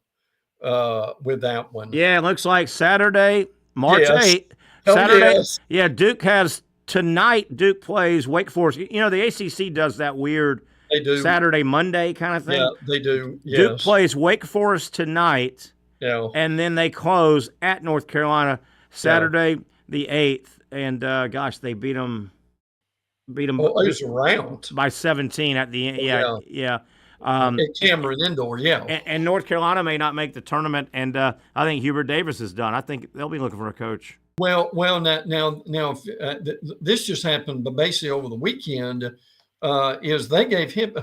with that one. Yeah, it looks like Saturday, March 8th. Saturday. Yes. Yeah, Duke has tonight. Duke plays Wake Forest. The ACC does that weird Saturday, Monday kind of thing. Yeah, they do. Yes. Duke plays Wake Forest tonight. Yeah. And then they close at North Carolina Saturday the 8th. And they beat them. It was a round by 17 at the end. Yeah. At Cameron Indoor, and North Carolina may not make the tournament, and I think Hubert Davis is done. I think they'll be looking for a coach. Well, now, this just happened, but basically over the weekend, is they gave him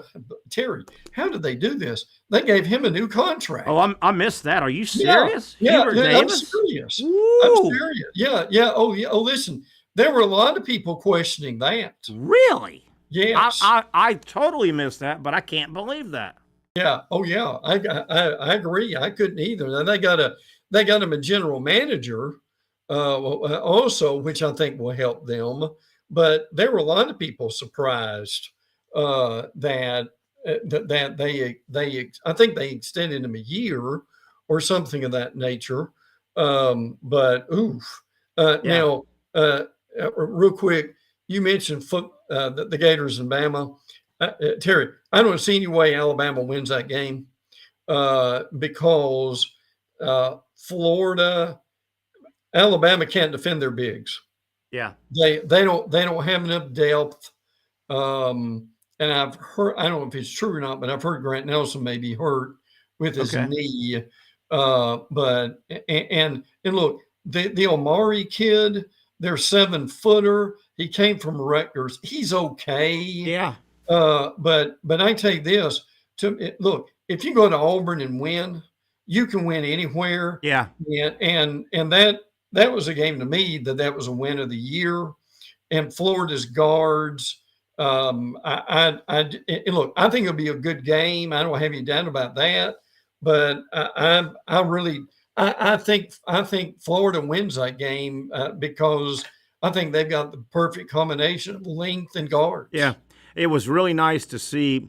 Terry. How did they do this? They gave him a new contract. Oh, I missed that. Are you serious? Yeah, Hubert Davis? I'm serious. I'm serious. Yeah. Oh, listen, there were a lot of people questioning that. Really? Yes. I totally missed that, but I can't believe that. Yeah. Oh, yeah. I agree. I couldn't either. And they got him a general manager also, which I think will help them. But there were a lot of people surprised that I think they extended him a year or something of that nature. But now real quick, you mentioned the Gators and Bama. Terry, I don't see any way Alabama wins that game because Alabama can't defend their bigs. Yeah, they don't have enough depth. And I've heard, I don't know if it's true or not, but I've heard Grant Nelson may be hurt with his knee. But look, the Omari kid, their 7-footer. He came from Rutgers. He's okay. Yeah. But I tell you this, look, if you go to Auburn and win, you can win anywhere. Yeah. And that was a game to me that was a win of the year. And Florida's guards, look, I think it'll be a good game. I don't have any doubt about that. But I think Florida wins that game because I think they've got the perfect combination of length and guards. Yeah, it was really nice to see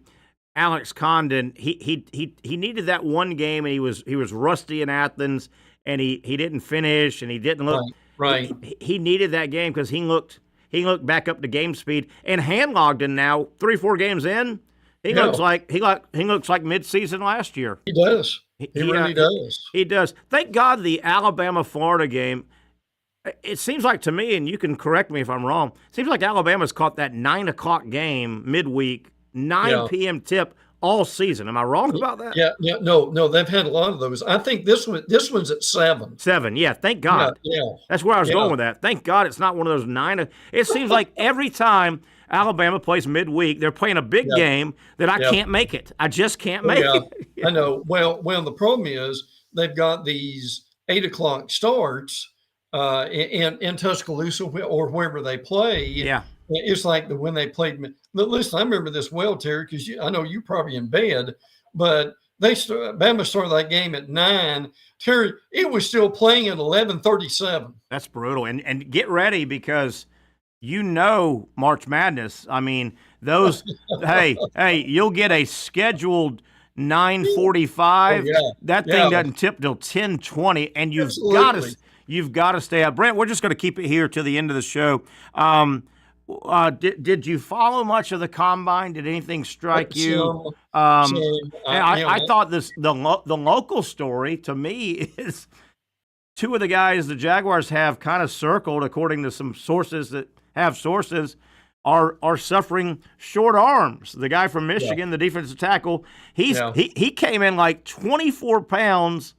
Alex Condon. He needed that one game, and he was rusty in Athens, and he didn't finish, and he didn't look right. He needed that game because he looked back up to game speed, and Handlogden now 3-4 games in, he looks like mid-season last year. He does. He really does. He does. Thank God the Alabama-Florida game. It seems like to me, and you can correct me if I'm wrong, it seems like Alabama's caught that 9 o'clock game midweek, 9 p.m. tip all season. Am I wrong about that? Yeah, no, they've had a lot of those. I think this one's at 7. 7, yeah. Thank God. Yeah. That's where I was going with that. Thank God it's not one of those 9. It seems like every time Alabama plays midweek, they're playing a big game that I can't make it. I just can't make it. I know. Well, the problem is they've got these 8 o'clock starts in Tuscaloosa or wherever they play. Yeah. It's like when they played. Listen, I remember this well, Terry, because I know you're probably in bed, but Bama started that game at 9. Terry, it was still playing at 11:37. That's brutal. And get ready because March Madness. I mean, those hey, you'll get a scheduled 9:45. That thing doesn't tip till 10:20, and you've got to stay up. Brent, we're just going to keep it here till the end of the show. Did you follow much of the combine? Did anything strike you? I thought the local story to me is 2 of the guys the Jaguars have kind of circled, according to some sources that have sources, are suffering short arms. The guy from Michigan, the defensive tackle, he came in like 24 pounds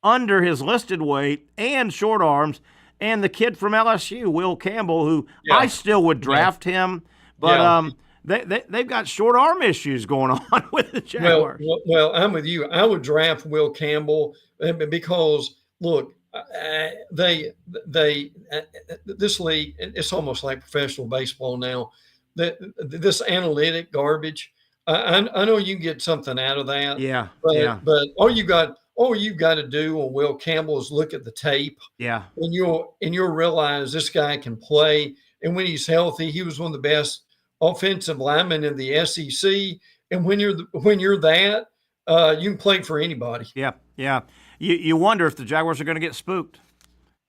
under his listed weight and short arms. And the kid from LSU, Will Campbell, who I still would draft him, but they've got short arm issues going on with the Jaguars. Well, I'm with you. I would draft Will Campbell because look, this league, it's almost like professional baseball now. This analytic garbage. I know you can get something out of that. But all you've got to do on Will Campbell is look at the tape. Yeah. And you'll realize this guy can play. And when he's healthy, he was one of the best offensive linemen in the SEC. And when you're that, you can play for anybody. Yeah. Yeah. You wonder if the Jaguars are going to get spooked.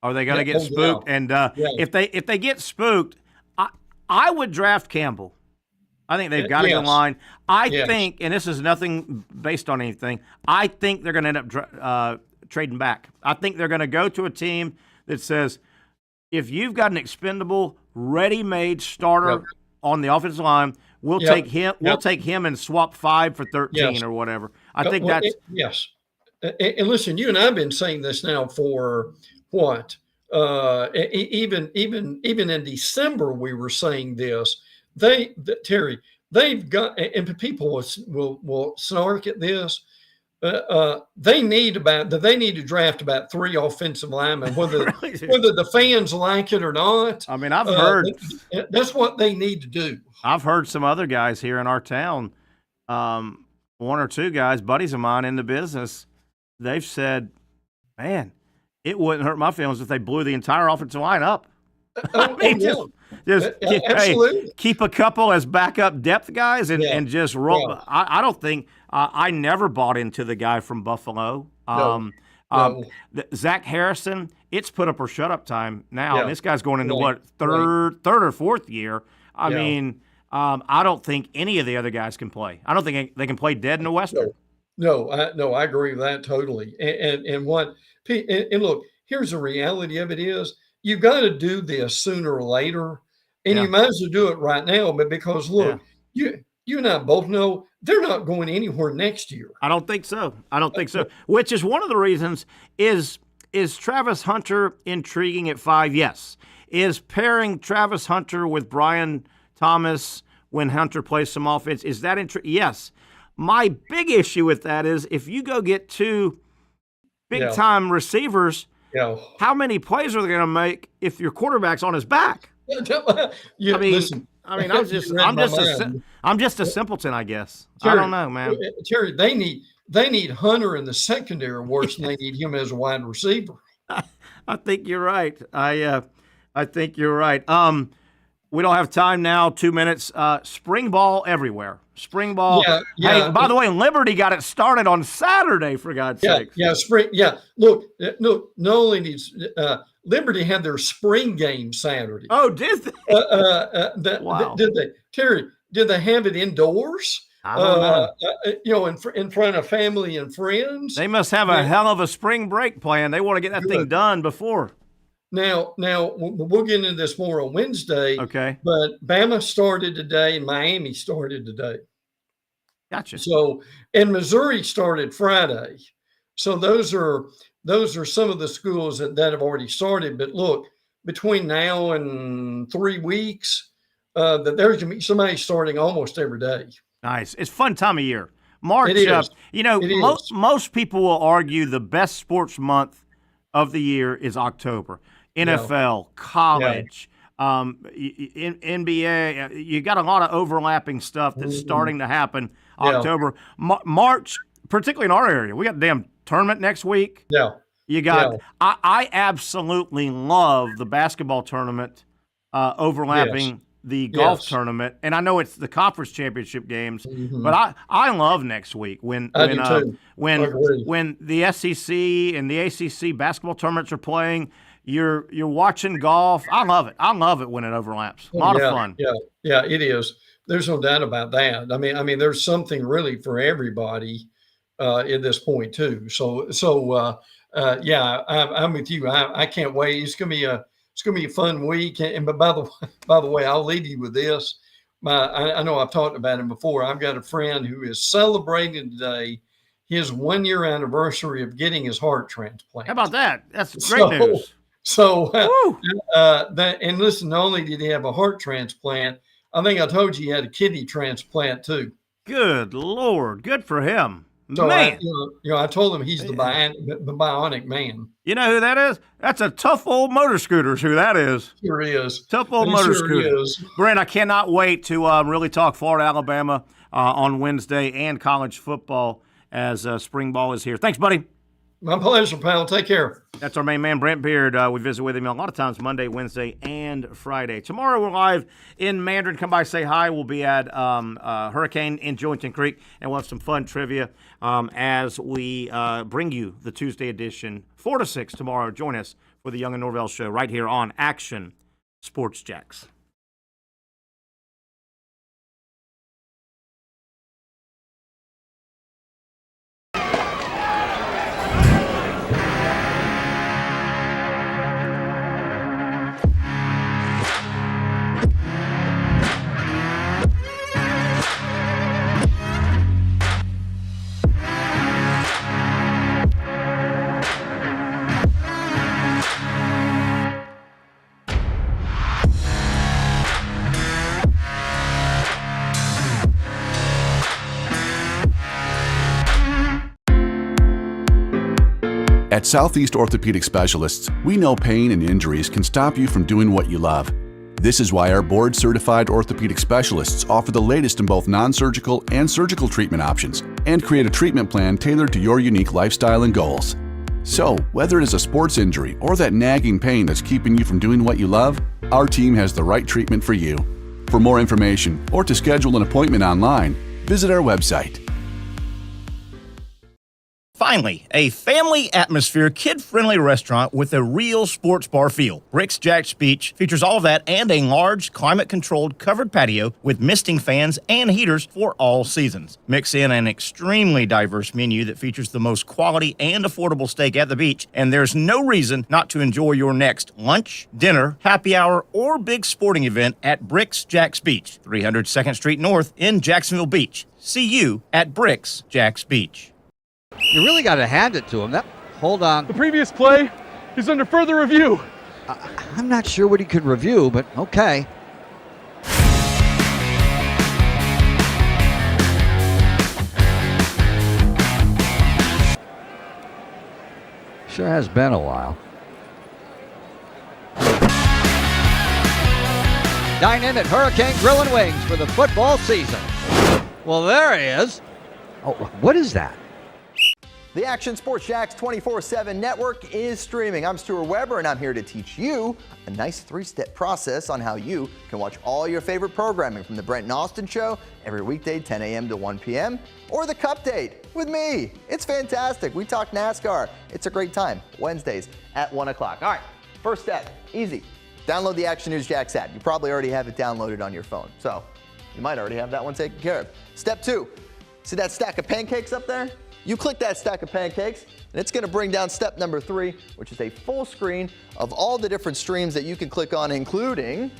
Are they going to get spooked? And if they get spooked, I would draft Campbell. I think they've got to get in line. I think, and this is nothing based on anything, I think they're going to end up trading back. I think they're going to go to a team that says, if you've got an expendable, ready-made starter on the offensive line, we'll take him. We'll take him and swap 5 for 13 or whatever. I think that's yes. And listen, you and I have been saying this now for what? Even in December, we were saying this. Terry, they've got, and people will snark at this. They need to draft about 3 offensive linemen, whether the fans like it or not. I mean, I've heard that's what they need to do. I've heard some other guys here in our town, 1 or 2 guys, buddies of mine in the business, they've said, "Man, it wouldn't hurt my feelings if they blew the entire offensive line up." Keep a couple as backup depth guys and just roll. Yeah. I don't think I never bought into the guy from Buffalo. Zach Harrison, it's put up or shut up time now. And this guy's going into third or fourth year. I mean, I don't think any of the other guys can play. I don't think they can play dead in the Western. No, I agree with that totally. And look, here's the reality of it is, you got to do this sooner or later, and you might as well do it right now. But because look, you and I both know they're not going anywhere next year. I don't think so. Which is one of the reasons. Is Travis Hunter intriguing at 5? Yes. Is pairing Travis Hunter with Brian Thomas when Hunter plays some offense, is that intriguing? Yes. My big issue with that is if you go get 2 big-time receivers, how many plays are they going to make if your quarterback's on his back? I'm just a simpleton, I guess. Terry, I don't know, man. Terry, they need Hunter in the secondary worse than they need him as a wide receiver. I think you're right. I think you're right. We don't have time now. 2 minutes. Spring ball everywhere. Spring ball. Hey, by the way, Liberty got it started on Saturday, for God's sake. Spring. Yeah. Look, not only needs Liberty had their spring game Saturday. Oh, did they? Wow. Did they? Terry, did they have it indoors? I don't know. In front of family and friends. They must have a hell of a spring break plan. They want to get that thing done before. Now we'll get into this more on Wednesday. Okay. But Bama started today and Miami started today. Gotcha. So, and Missouri started Friday. So those are some of the schools that have already started. But look, between now and 3 weeks, that there's going to be somebody starting almost every day. Nice. It's fun time of year. March, It is. Most people will argue the best sports month of the year is October. NFL, college, NBA. You got a lot of overlapping stuff that's starting to happen October. March, particularly in our area, we got the damn tournament next week. Yeah. You got I absolutely love the basketball tournament overlapping the golf tournament, and I know it's the conference championship games, but I love next week when the SEC and the ACC basketball tournaments are playing. You're watching golf. I love it. I love it when it overlaps. A lot of fun. Yeah, it is. There's no doubt about that. I mean, there's something really for everybody at this point too. I'm with you. I can't wait. It's gonna be a fun week. And but by the way, I'll leave you with this. I know I've talked about him before. I've got a friend who is celebrating today his 1 year anniversary of getting his heart transplant. How about that? That's great news. And listen, not only did he have a heart transplant, I think I told you he had a kidney transplant too. Good Lord. Good for him. So Man. I told him he's the bionic man. You know who that is? That's a tough old motor scooter's who that is. Sure is. Tough old motor scooter. Brent, I cannot wait to really talk Florida, Alabama on Wednesday and college football as spring ball is here. Thanks, buddy. My pleasure, pal. Take care. That's our main man, Brent Beard. We visit with him a lot of times Monday, Wednesday, and Friday. Tomorrow we're live in Mandarin. Come by, say hi. We'll be at Hurricane in Jointon Creek, and we'll have some fun trivia as we bring you the Tuesday edition, 4 to 6 tomorrow. Join us for the Young and Norvelle Show right here on Action Sports Jacks. At Southeast Orthopedic Specialists, we know pain and injuries can stop you from doing what you love. This is why our board-certified orthopedic specialists offer the latest in both non-surgical and surgical treatment options and create a treatment plan tailored to your unique lifestyle and goals. So, whether it is a sports injury or that nagging pain that's keeping you from doing what you love, our team has the right treatment for you. For more information or to schedule an appointment online, visit our website. Finally, a family atmosphere, kid-friendly restaurant with a real sports bar feel. Rick's Jack's Beach features all of that and a large, climate-controlled covered patio with misting fans and heaters for all seasons. Mix in an extremely diverse menu that features the most quality and affordable steak at the beach, and there's no reason not to enjoy your next lunch, dinner, happy hour, or big sporting event at Rick's Jack's Beach, 300 2nd Street North in Jacksonville Beach. See you at Rick's Jack's Beach. You really got to hand it to him. Hold on. The previous play is under further review. I'm not sure what he could review, but okay. Sure has been a while. Dine in at Hurricane Grill and Wings for the football season. Well, there he is. Oh, what is that? The Action Sports Jacks 24/7 network is streaming. I'm Stuart Weber, and I'm here to teach you a nice three-step process on how you can watch all your favorite programming from the Brent and Austin Show every weekday 10 a.m. to 1 p.m. or the Cup Date with me. It's fantastic. We talk NASCAR. It's a great time. Wednesdays at 1 o'clock. All right, first step, easy. Download the Action News Jacks app. You probably already have it downloaded on your phone, so you might already have that one taken care of. Step 2, see that stack of pancakes up there? You click that stack of pancakes, and it's going to bring down step number 3, which is a full screen of all the different streams that you can click on, including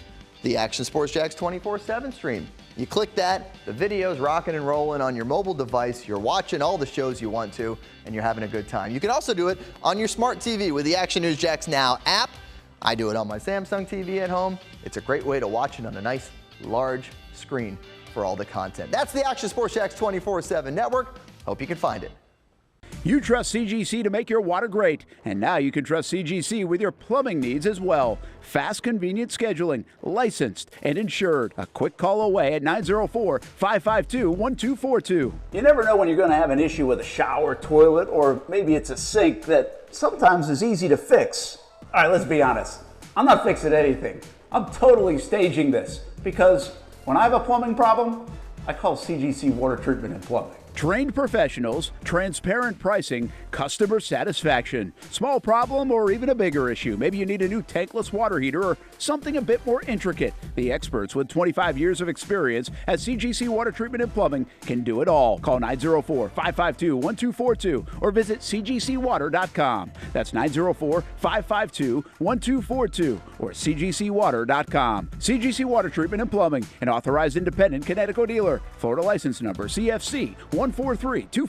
the Action Sports Jax 24/7 stream. You click that, the video's rocking and rolling on your mobile device, you're watching all the shows you want to, and you're having a good time. You can also do it on your smart TV with the Action News Jax Now app. I do it on my Samsung TV at home. It's a great way to watch it on a nice, large screen for all the content. That's the Action Sports Jax 24/7 network. Hope you can find it. You trust CGC to make your water great, and now you can trust CGC with your plumbing needs as well. Fast, convenient scheduling, licensed and insured. A quick call away at 904-552-1242. You never know when you're going to have an issue with a shower, toilet, or maybe it's a sink that sometimes is easy to fix. All right, let's be honest. I'm not fixing anything. I'm totally staging this because when I have a plumbing problem, I call CGC Water Treatment and Plumbing. Trained professionals, transparent pricing, customer satisfaction. Small problem or even a bigger issue. Maybe you need a new tankless water heater or something a bit more intricate. The experts with 25 years of experience at CGC Water Treatment and Plumbing can do it all. Call 904-552-1242 or visit cgcwater.com. That's 904-552-1242 or cgcwater.com. CGC Water Treatment and Plumbing, an authorized independent Connecticut dealer. Florida license number CFC 14324.